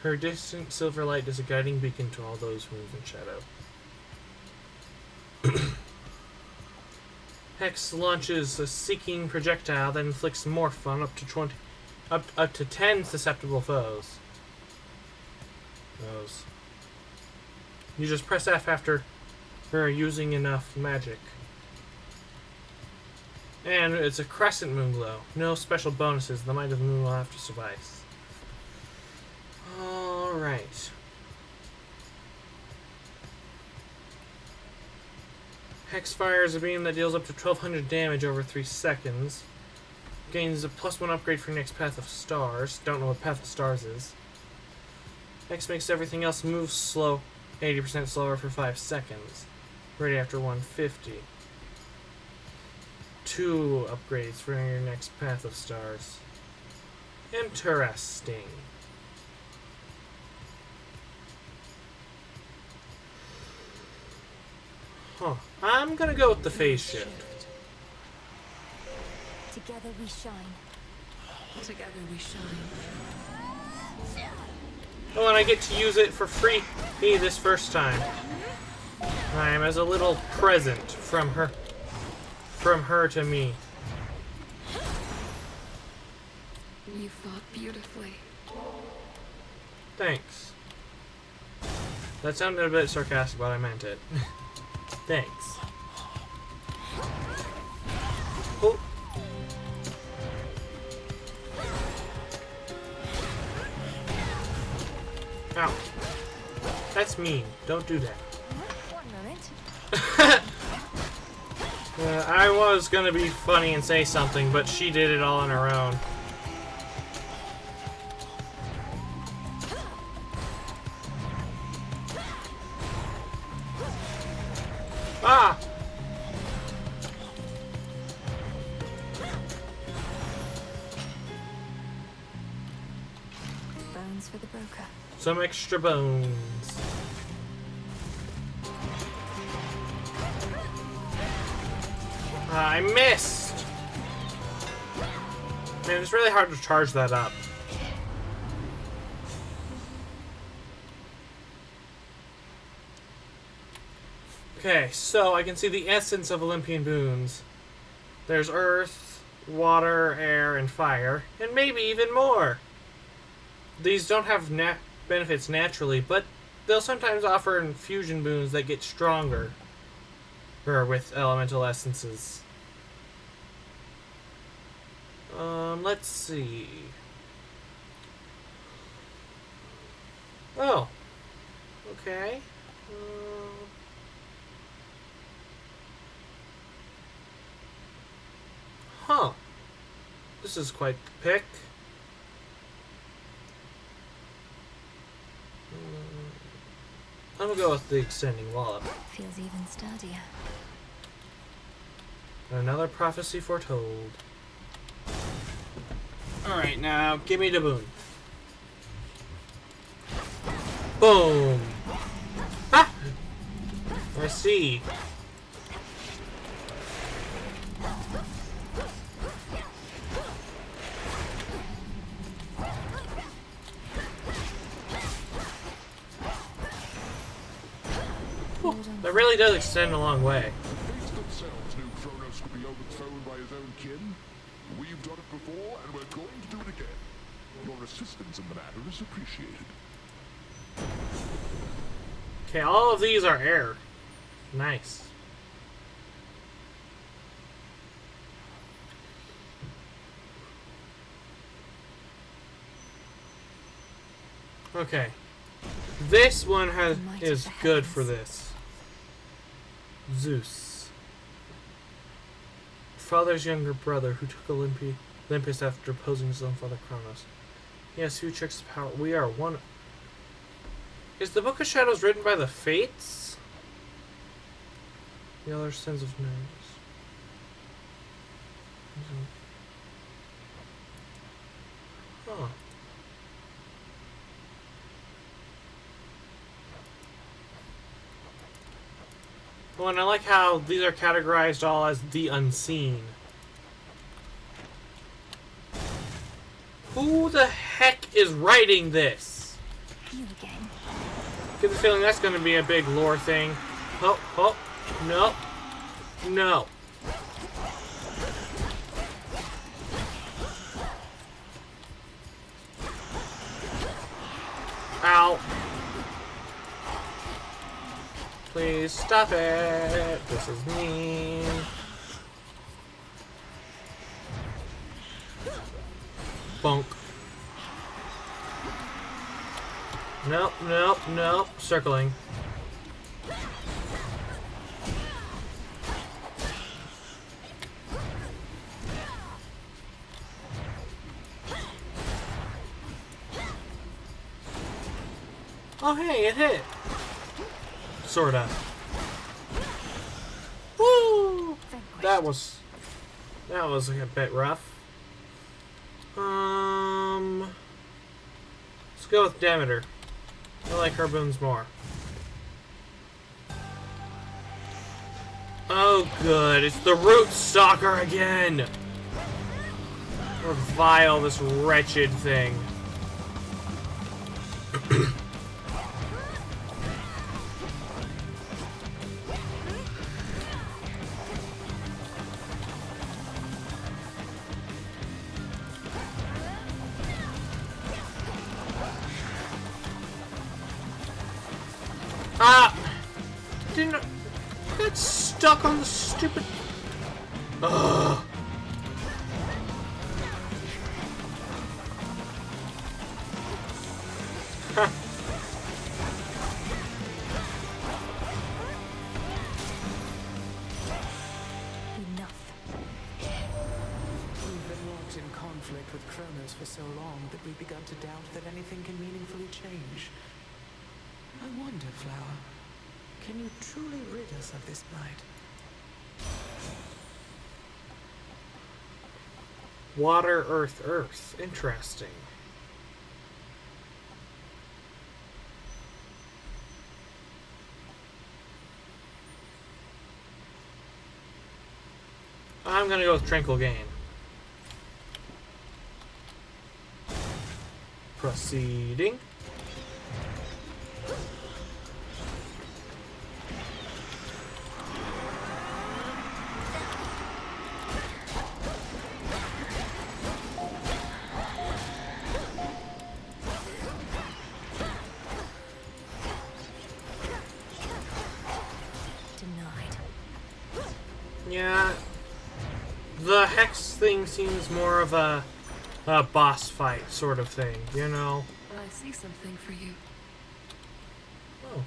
Her distant silver light is a guiding beacon to all those who move in shadow. Hex launches a seeking projectile that inflicts morph on up to 10 susceptible foes. You just press F after using enough magic. And it's a crescent moon glow. No special bonuses. The might of the moon will have to suffice. Alright. Hex fires a beam that deals up to 1200 damage over 3 seconds. Gains a +1 upgrade for next Path of Stars. Don't know what Path of Stars is. Hex makes everything else move slow, 80% slower for 5 seconds. Ready after 150. 2 upgrades for your next Path of Stars. Interesting. Huh. I'm gonna go with the phase shift. Together we shine. Together we shine. Oh, and I get to use it for free this first time. As a little present from her to me. You fought beautifully. Thanks. That sounded a bit sarcastic, but I meant it. Thanks. Oh. Ow. That's mean. Don't do that. 1 moment. I was gonna be funny and say something, but she did it all on her own. Ah! Bones for the broker. Some extra bones. I missed! Man, it's really hard to charge that up. Okay, so I can see the essence of Olympian boons. There's earth, water, air, and fire, and maybe even more. These don't have benefits naturally, but they'll sometimes offer infusion boons that get stronger with elemental essences. Let's see. Oh. Okay. Huh. This is quite the pick. I'm gonna go with the extending wallop. Feels even sturdier. Another prophecy foretold. Alright, now give me the boon. Boom! Ah! I see. That really does extend a long way. The fates themselves knew Kronos could be overthrown by his own kin. We've done it before, and we're going to do it again. Your assistance in the matter is appreciated. Okay, all of these are air. Nice. Okay. This one is good for this. Zeus. Father's younger brother who took Olympus after opposing his own father Kronos. Yes, who checks the power? We are one. Is the Book of Shadows written by the Fates? The other sins of names. Huh. Oh, and I like how these are categorized all as the unseen. Who the heck is writing this? You again. Get the feeling that's going to be a big lore thing. Oh, oh, no, no. Ow. Please stop it. This is mean. Bonk. Nope, nope, nope. Circling. Oh, hey, it hit. Sorta. Woo! That was a bit rough. Let's go with Demeter. I like her boons more. Oh, good. It's the Root Stalker again. Revile this wretched thing. Ah! Didn't... Got stuck on the stupid... Ugh. Enough. We've been locked in conflict with Kronos for so long that we've begun to doubt that anything can meaningfully change. I wonder, Flower, can you truly rid us of this blight? Water, earth, earth. Interesting. I'm gonna go with Tranquil Gain. Proceeding. Yeah. The Hex thing seems more of a boss fight sort of thing, you know? I see something for you. Oh.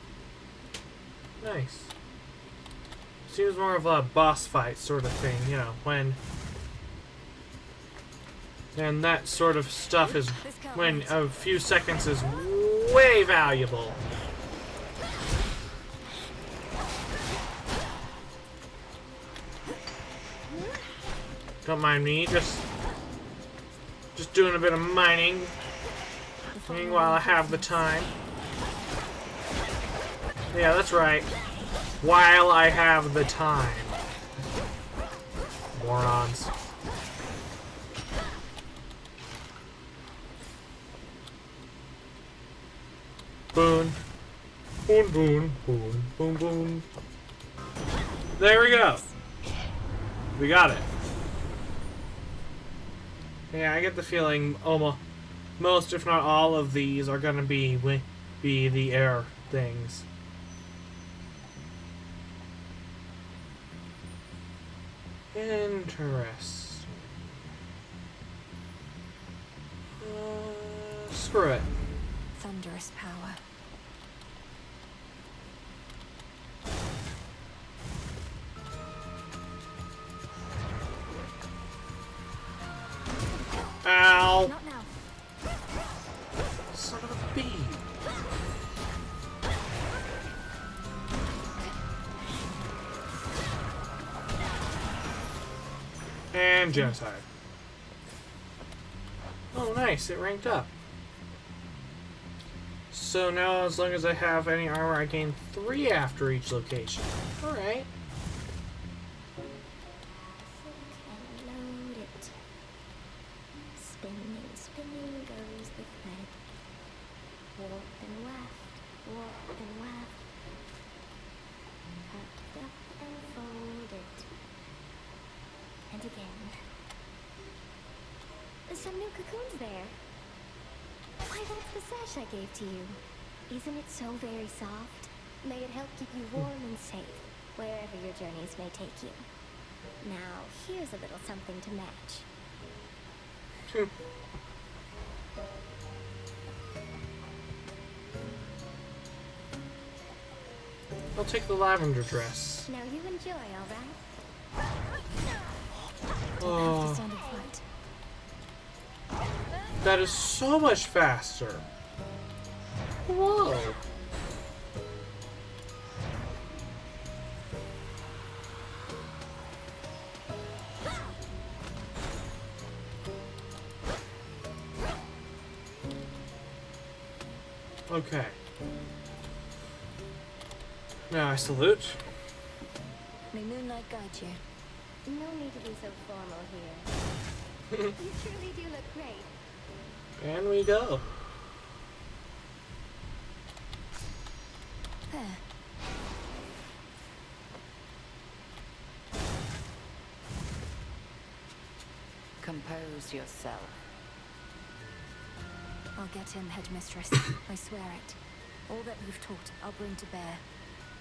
Nice. Seems more of a boss fight sort of thing, you know, when... And that sort of stuff is when a few seconds is way valuable. Don't mind me, just doing a bit of mining while I have the time. Yeah, that's right. While I have the time. Morons. Boon. Boon, boon, boon, boon, boon. There we go. We got it. Yeah, I get the feeling almost most, if not all, of these are gonna be the air things. Interesting. Screw it. Thunderous power. Ow! Not now. Son of a bee. And genocide. Oh, nice. It ranked up. So now, as long as I have any armor, I gain 3 after each location. Alright. And load it. Spinning, spinning goes the thread. Warp and waft, tucked up and folded. And again. Some new cocoons there. Why, that's the sash I gave to you. Isn't it so very soft? May it help keep you warm and safe, wherever your journeys may take you. Now, here's a little something to match. I'll take the lavender dress. Now you enjoy, all right? Oh, that is so much faster. Whoa. Okay. Now I salute. May moonlight guide you. No need to be so formal here. You truly do look great. And we go. There. Compose yourself. I'll get him, Headmistress. I swear it. All that you've taught, I'll bring to bear.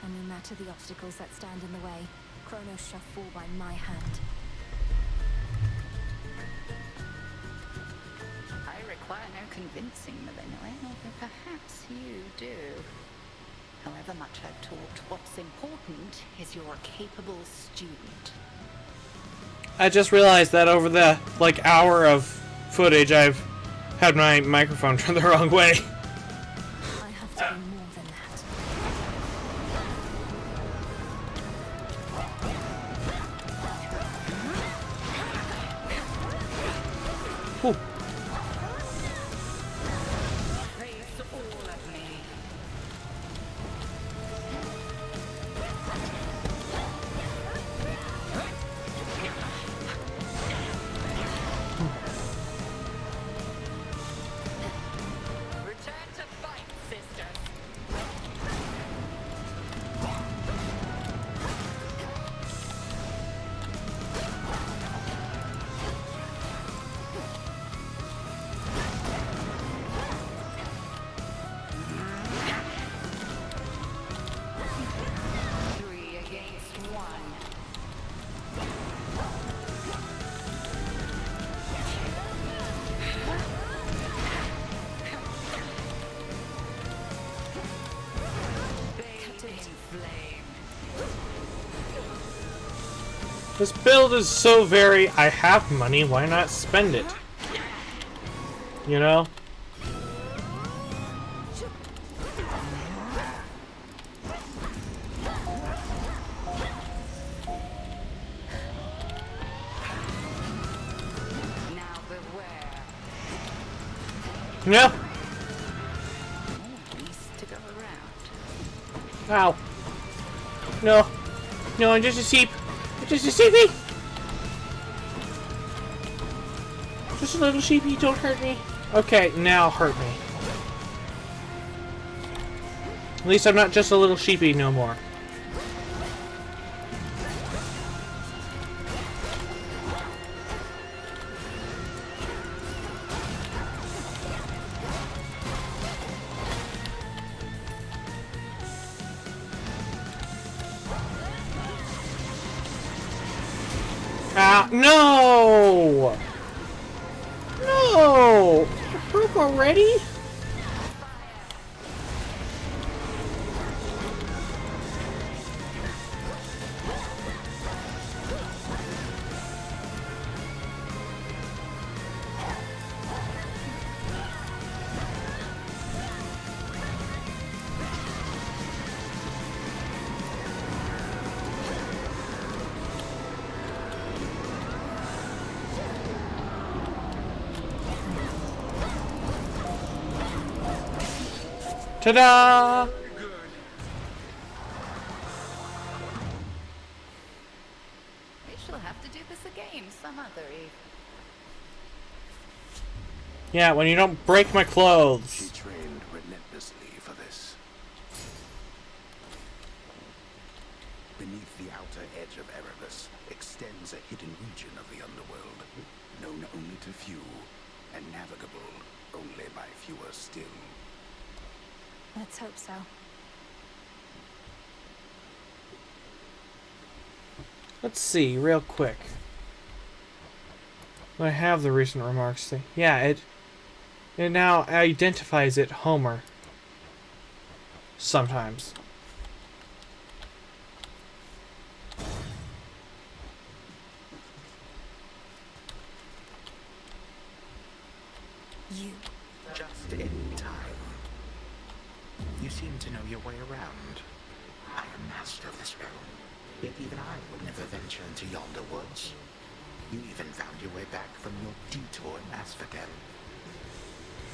And no matter the obstacles that stand in the way, Kronos shall fall by my hand. I require no convincing, Millennium, although perhaps you do. However much I've taught, what's important is you're a capable student. I just realized that over the, hour of footage, I've had my microphone turned the wrong way. I have to be more than that. Ooh. Face all of me. Return to fight, sisters. This build is so very, I have money, why not spend it? You know? Now beware. No! More beasts to go around. Ow. No. No, I'm just a sheep. I'm just a sheepy! Just a little sheepy, don't hurt me. Okay, now hurt me. At least I'm not just a little sheepy no more. Ah, no! No! Broke already? Ta-da! We shall have to do this again some other eve. Yeah, when you don't break my She clothes. trained relentlessly for this. Beneath the outer edge of Erebus extends a hidden region of the underworld, known only to few, and navigable only by fewer still. Let's hope so. Let's see, real quick. I have the recent remarks thing. Yeah, it now identifies it Homer. Sometimes. You. Just in time. You seem to know your way around. I am master of this realm, yet even I would never venture into yonder woods. You even found your way back from your detour in Asphodel.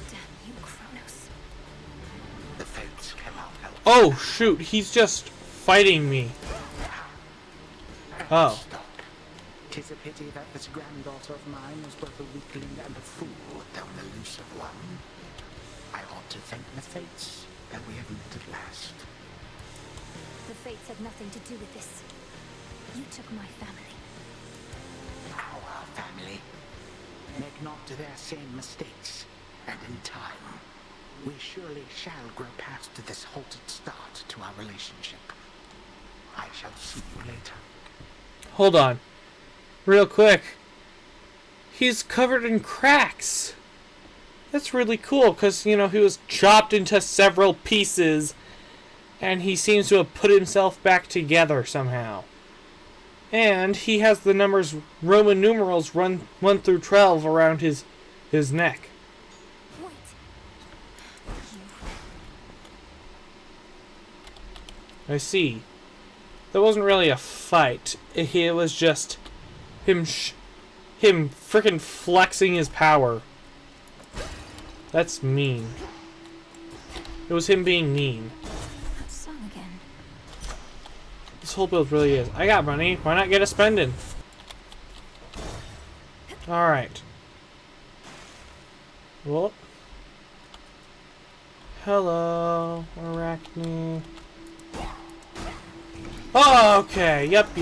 Damn you, Kronos. The fates cannot help. Oh, shoot, he's just fighting me. Oh. Stop. 'Tis a pity that this granddaughter of mine was both a weakling and a fool, though an elusive one. I ought to thank the fates that we have met at last. The fates had nothing to do with this. You took my family. Our family. Make not their same mistakes, and in time, we surely shall grow past this halted start to our relationship. I shall see you later. Hold on. Real quick. He's covered in cracks. That's really cool, because, you know, he was chopped into several pieces, and he seems to have put himself back together somehow. And he has the numbers Roman numerals 1 through 12 around his neck. Wait. You. I see. That wasn't really a fight. It was just him frickin' flexing his power. That's mean. It was him being mean. That song again. This whole build really is. I got money. Why not get a spending? Alright. Well. Hello, Arachne. Oh, okay. Yep.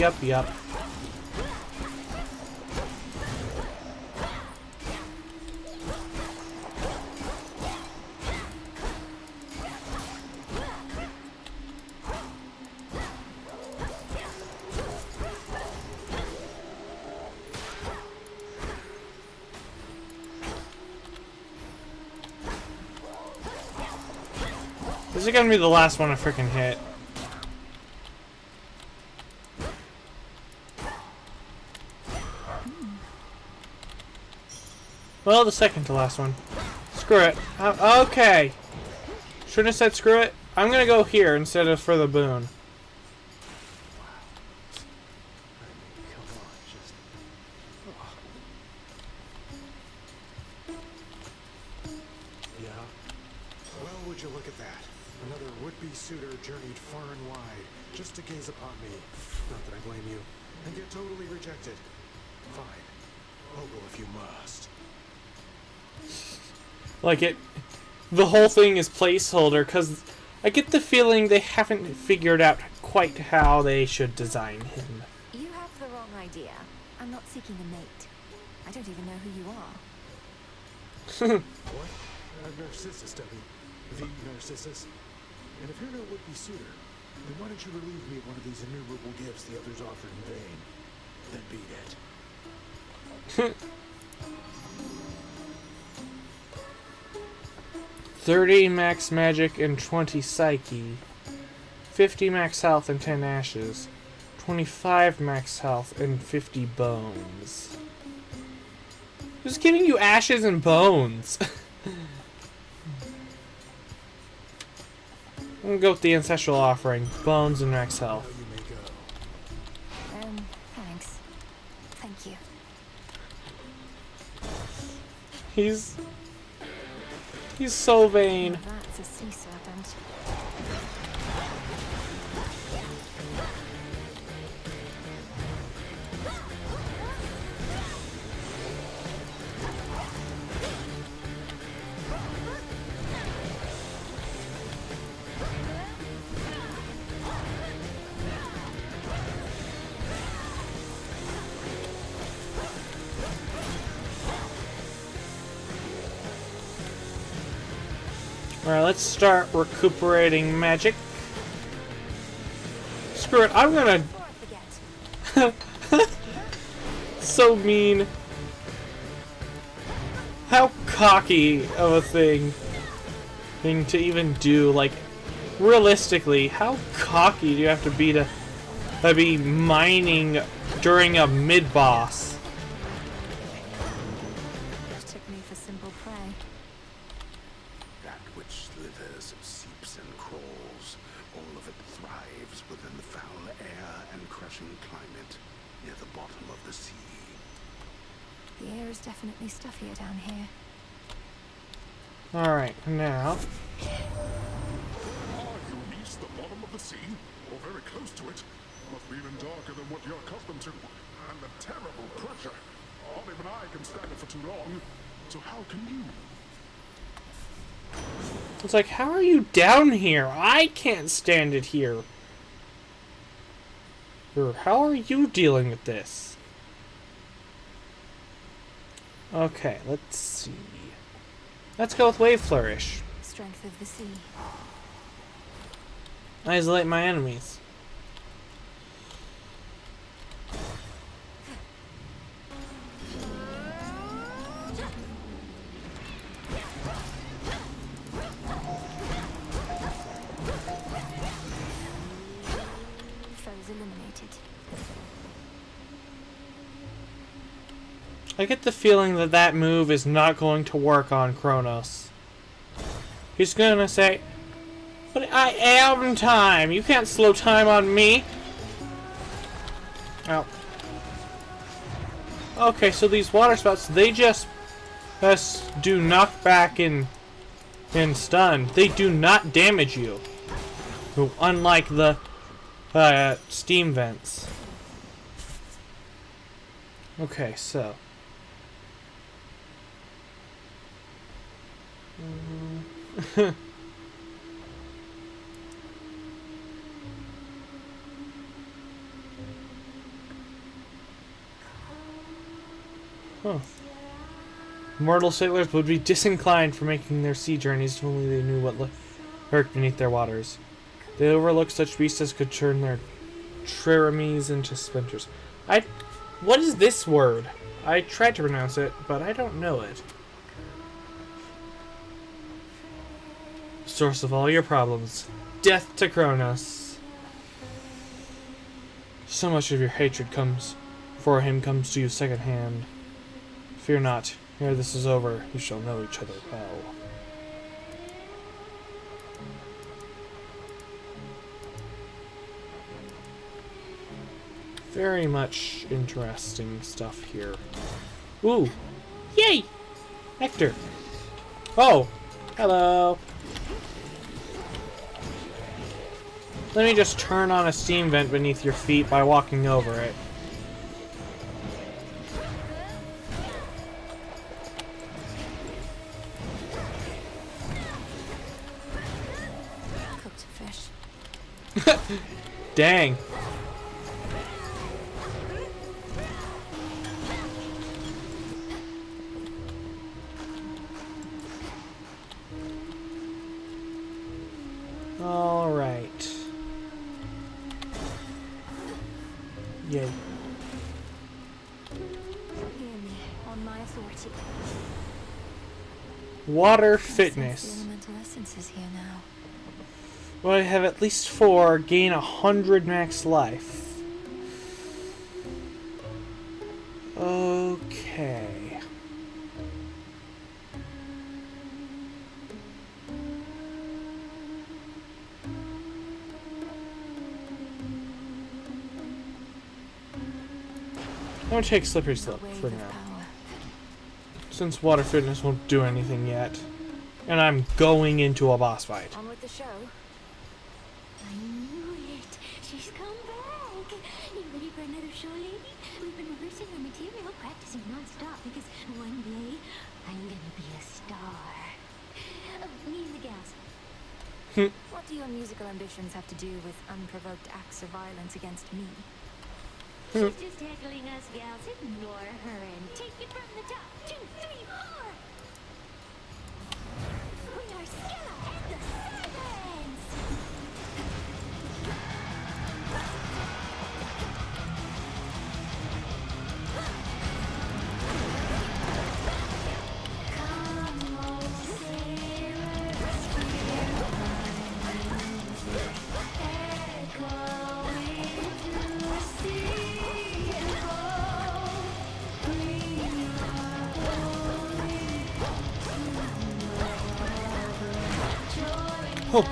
This is gonna be the last one I freaking hit. Well, the second to last one. Screw it. Okay. Shouldn't have said screw it. I'm gonna go here instead of for the boon. Yeah? Well, would you look at that? Another would-be suitor journeyed far and wide just to gaze upon me. Not that I blame you. And get totally rejected. Fine. I'll go if you must. Like it, the whole thing is placeholder, because I get the feeling they haven't figured out quite how they should design him. You have the wrong idea. I'm not seeking a mate. I don't even know who you are. What? I'm Narcissus, Debbie. The Narcissus. And if you're no would-be suitor, then why don't you relieve me of one of these innumerable gifts the others offered in vain? Then beat it. 30 max magic and 20 psyche. 50 max health and 10 ashes. 25 max health and 50 bones. Just giving you ashes and bones. I'm gonna go with the ancestral offering. Bones and max health. Thanks. Thank you. He's so vain. That's a sea serpent. Alright, let's start recuperating magic. Screw it, I'm gonna... So mean. How cocky of a thing to even do. Like, realistically, how cocky do you have to be mining during a mid-boss? Took me for simple prey. That which slithers, seeps, and crawls, all of it thrives within the foul air and crushing climate near the bottom of the sea. The air is definitely stuffier down here. Alright, now... Are you reached the bottom of the sea? Or very close to it? Must be even darker than what you're accustomed to. And the terrible pressure. Not even I can stand it for too long. So how can you? It's like, how are you down here? I can't stand it here. Or how are you dealing with this? Okay, let's see. Let's go with Wave Flourish. Strength of the sea. Isolate my enemies. Foes eliminated. I get the feeling that that move is not going to work on Kronos. He's gonna say, but I am time. You can't slow time on me. Ow. Okay, so these water spouts, they just do knockback and stun. They do not damage you. Unlike the steam vents. Okay, so. Huh. Mortal sailors would be disinclined for making their sea journeys if only they knew what lurked beneath their waters. They overlook such beasts as could turn their triremes into splinters. What is this word? I tried to pronounce it, but I don't know it. Source of all your problems. Death to Kronos. So much of your hatred for him comes to you secondhand. Fear not. Ere this is over, you shall know each other well. Very much interesting stuff here. Ooh! Yay! Nectar! Oh! Hello! Let me just turn on a steam vent beneath your feet by walking over it. Cooked fish. Dang! Alright. Yay. Hear me, on my authority. Water Sense fitness. the elemental essences here now. Well, I have at least 4, gain 100 max life. Okay. I'm gonna take Slippery Slip for now. Since Water Fitness won't do anything yet. And I'm going into a boss fight. On with the show. I knew it. She's come back. You ready for another show, lady? We've been rehearsing our material, practicing non-stop because one day I'm gonna be a star. Me and the gals. What do your musical ambitions have to do with unprovoked acts of violence against me? She's just heckling us gals. Ignore her and take it from the top. 2, 3, 4. We are Skilla and the Sirens. Come on, Oh.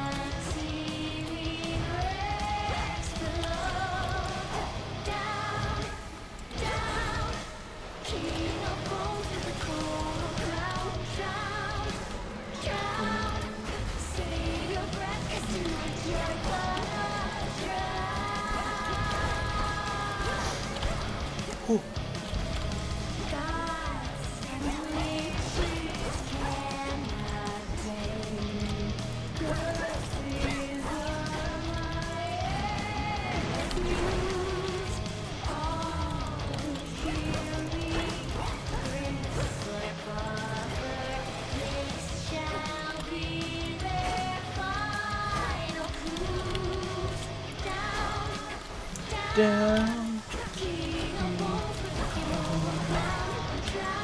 Down.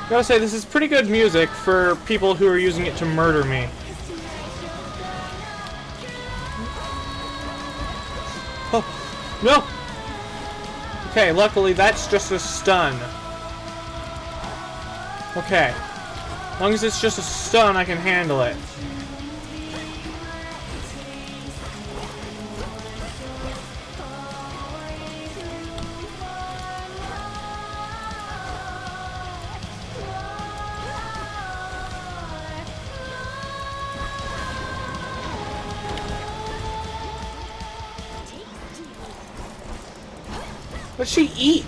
Gotta say, this is pretty good music for people who are using it to murder me. Oh, no! Okay, luckily that's just a stun. Okay. As long as it's just a stun, I can handle it. What'd she eat?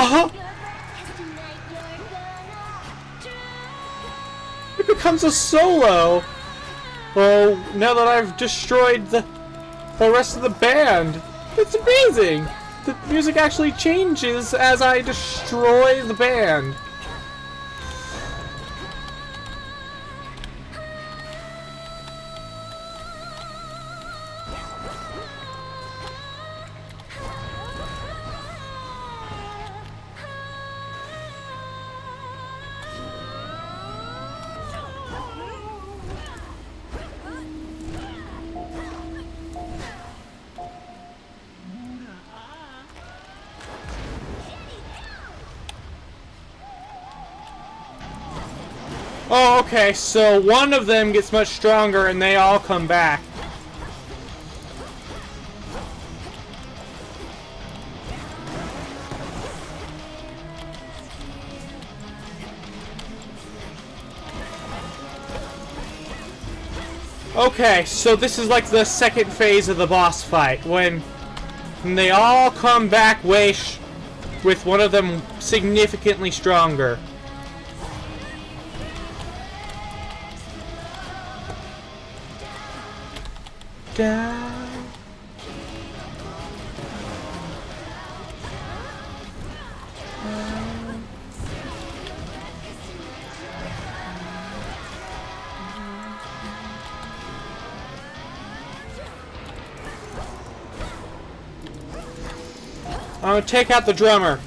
Oh! It becomes a solo! Well, now that I've destroyed the rest of the band, it's amazing! The music actually changes as I destroy the band. Oh, okay, so one of them gets much stronger and they all come back. Okay, so this is like the second phase of the boss fight, when they all come back with one of them significantly stronger. Down. I'm gonna take out the drummer.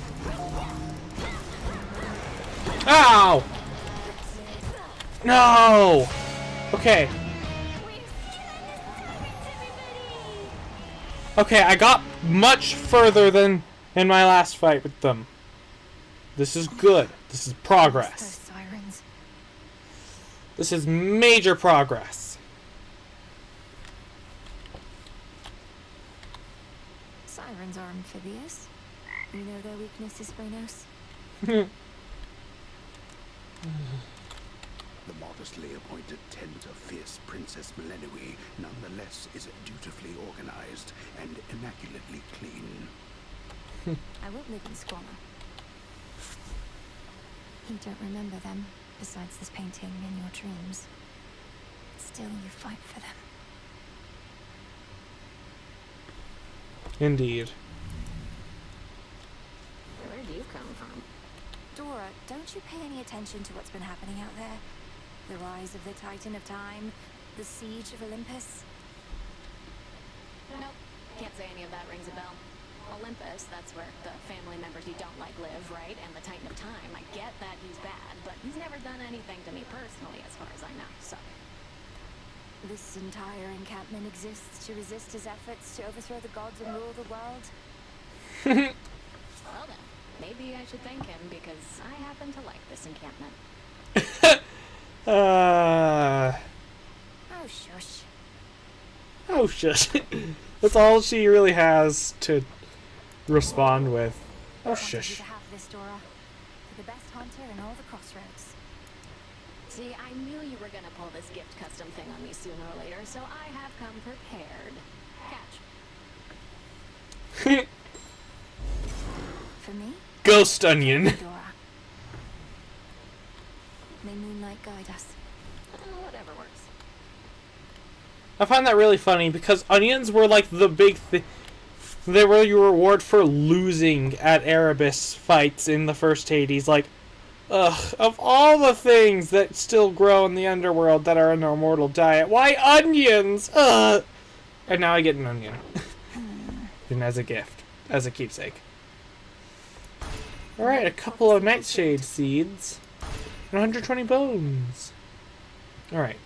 Ow! No! Okay. Okay, I got much further than in my last fight with them. This is good. This is progress. This is major progress. Sirens are amphibious. You know their weaknesses, Phrenos? The modestly appointed tent of fierce Princess Millennium nonetheless is dutifully organized and immaculately clean. I won't live in squalor. You don't remember them, besides this painting in your dreams. Still, you fight for them. Indeed. Where do you come from? Dora, don't you pay any attention to what's been happening out there? The rise of the Titan of Time, the siege of Olympus? Nope. Can't say any of that rings a bell. Olympus, that's where the family members you don't like live, right? And the Titan of Time, I get that he's bad, but he's never done anything to me personally as far as I know, so. This entire encampment exists to resist his efforts to overthrow the gods and rule the world? Well then, maybe I should thank him because I happen to like this encampment. Oh, shush. Oh, shush. That's all she really has to respond with. Oh, shush. To have this, Dora. You're the best hunter in all the crossroads. See, I knew you were gonna pull this gift custom thing on me sooner or later, so I have come prepared. Catch. For me? Ghost onion. Dora. May moonlight guide us. Whatever works. I find that really funny because onions were like the big thing. They were your reward for losing at Erebus fights in the first Hades. Like, ugh, of all the things that still grow in the underworld that are an immortal diet, why onions? Ugh. And now I get an onion. And as a gift. As a keepsake. Alright, a couple of nightshade seeds. And 120 bones. Alright.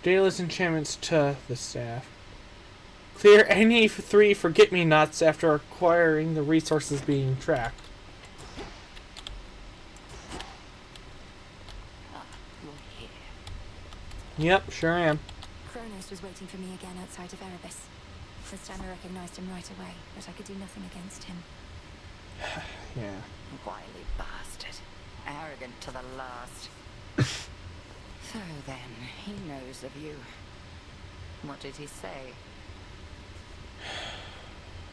Daedalus enchantments to the staff. Clear any 3 forget-me-nots after acquiring the resources being tracked. Yep, sure am. Kronos was waiting for me again outside of Erebus. This time I recognized him right away, but I could do nothing against him. Yeah. Wily bastard. Arrogant to the last. So then, he knows of you. What did he say?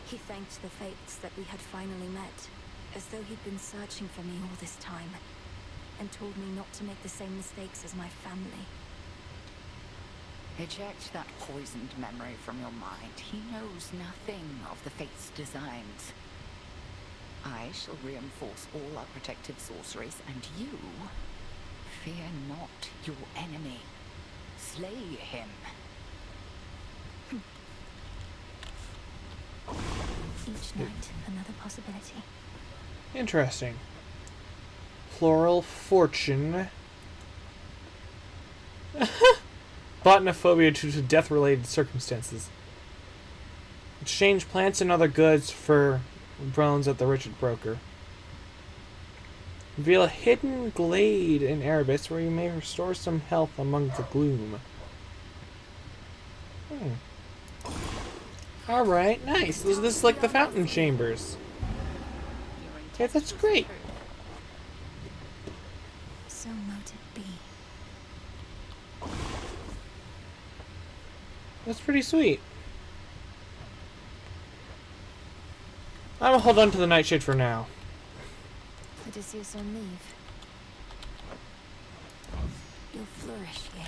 He thanked the fates that we had finally met. As though he'd been searching for me all this time, and told me not to make the same mistakes as my family. Eject that poisoned memory from your mind. He knows nothing of the Fate's designs. I shall reinforce all our protective sorceries, and you, fear not your enemy. Slay him. Each night, another possibility. Interesting. Floral fortune. Botanophobia due to death-related circumstances. Exchange plants and other goods for bones at the Richard Broker. Reveal a hidden glade in Erebus where you may restore some health among the gloom. Alright, nice. This is like the fountain chambers. Yeah, that's great. So mote it be. That's pretty sweet. I'm gonna hold on to the nightshade for now. Odysseus on leave. You'll flourish here.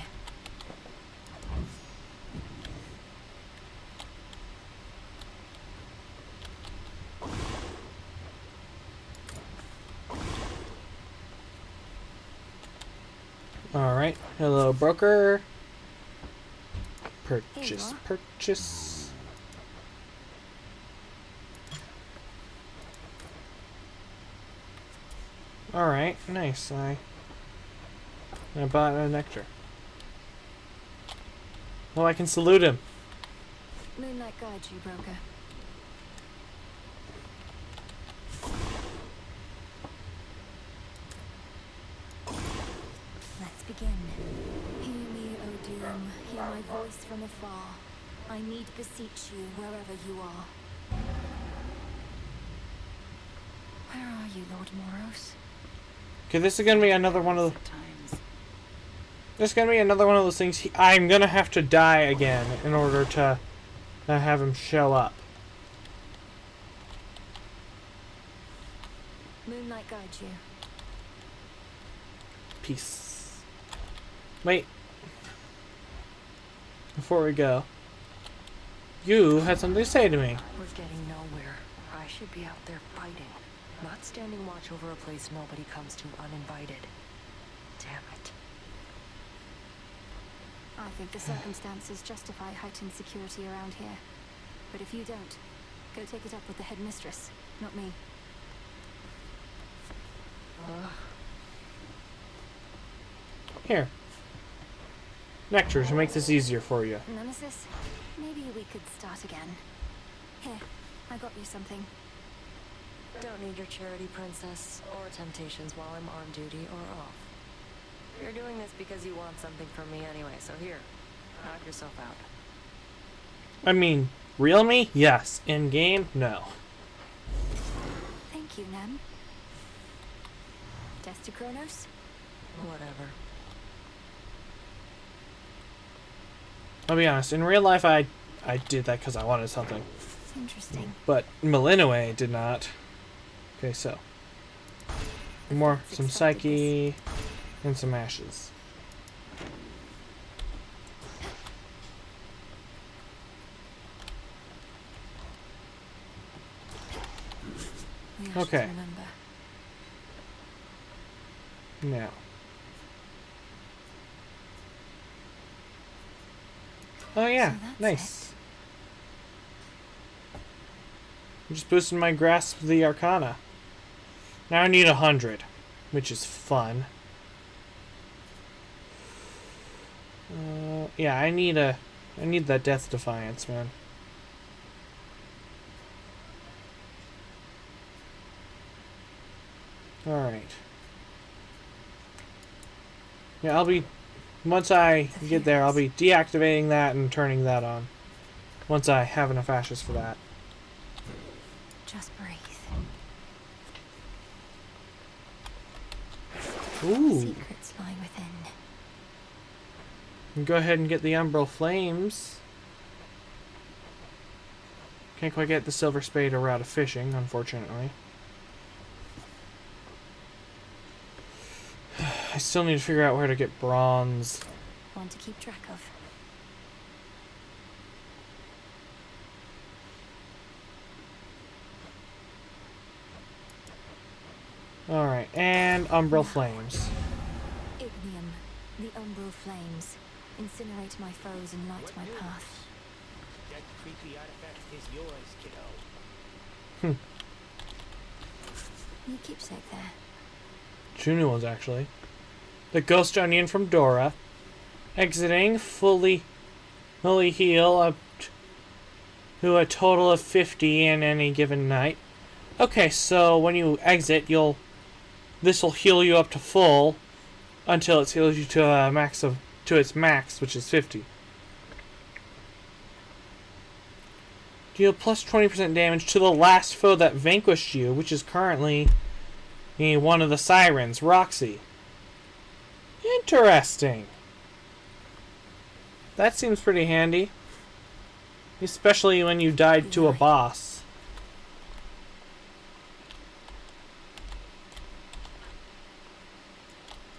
Alright. Hello, broker. Purchase, purchase. Alright, nice. I bought a nectar. Oh, I can salute him. Moonlight guides you, broker. Let's begin. Hear me, O Doom. Hear my voice from afar. I need beseech you wherever you are. Where are you, Lord Moros? Okay, this is gonna be another one of the... This is gonna be another one of those things. I'm gonna have to die again in order to have him show up. Moonlight guides you. Peace. Wait. Before we go, you had something to say to me. We're getting nowhere. I should be out there fighting, not standing watch over a place nobody comes to uninvited. Damn it. I think the circumstances justify heightened security around here. But if you don't, go take it up with the headmistress, not me. Here. Nectar to make this easier for you. Nemesis, maybe we could start again. Here, I got you something. Don't need your charity, princess, or temptations while I'm on duty or off. You're doing this because you want something from me anyway, so here, knock yourself out. I mean, real me? Yes. In game? No. Thank you, Nem. Kronos? Whatever. I'll be honest, in real life I did that because I wanted something. Interesting. But Malinoe did not. Okay, so. Some Psyche, and some Ashes. Okay. Now. Oh yeah, so nice. I'm just boosting my grasp of the Arcana. Now I need 100, which is fun. Yeah, I need that Death Defiance, man. Alright. Yeah, once I get there, I'll be deactivating that and turning that on. Once I have enough ashes for that. Just breathe. Ooh. Secrets lie within. Go ahead and get the Umbral Flames. Can't quite get the Silver Spade or Route of Fishing, unfortunately. I still need to figure out where to get bronze. One to keep track of. Alright, and Umbral Flames. Ignium, the umbral flames. Incinerate my foes and light my path. That creepy artifact is yours, kiddo. Your keepsake there. 2 new ones, actually. The Ghost Onion from Dora. Exiting, fully heal up to a total of 50 in any given night. Okay, so when you exit, this will heal you up to full until it heals you to its max, which is 50. Deal plus 20% damage to the last foe that vanquished you, which is currently one of the sirens, Roxy. Interesting. That seems pretty handy. Especially when you died to a boss.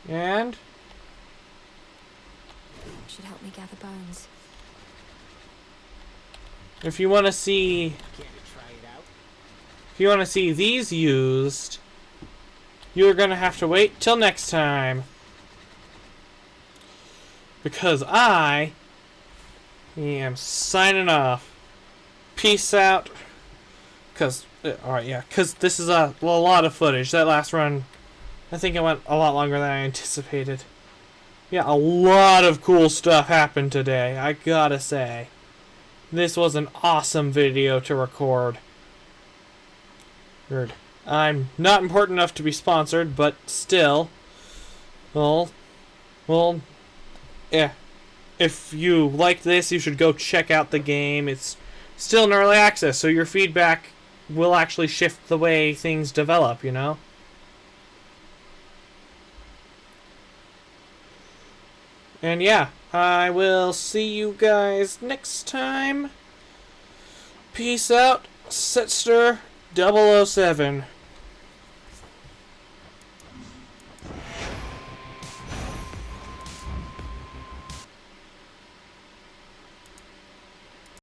And should help me gather bones. If you want to see these used, you're gonna have to wait till next time. Because I am signing off. Peace out. Alright, yeah, because this is a lot of footage. That last run, I think it went a lot longer than I anticipated. Yeah, a lot of cool stuff happened today, I gotta say. This was an awesome video to record. I'm not important enough to be sponsored, but still. Well, yeah. If you like this, you should go check out the game. It's still in early access, so your feedback will actually shift the way things develop, you know? And yeah, I will see you guys next time. Peace out, Setster 007.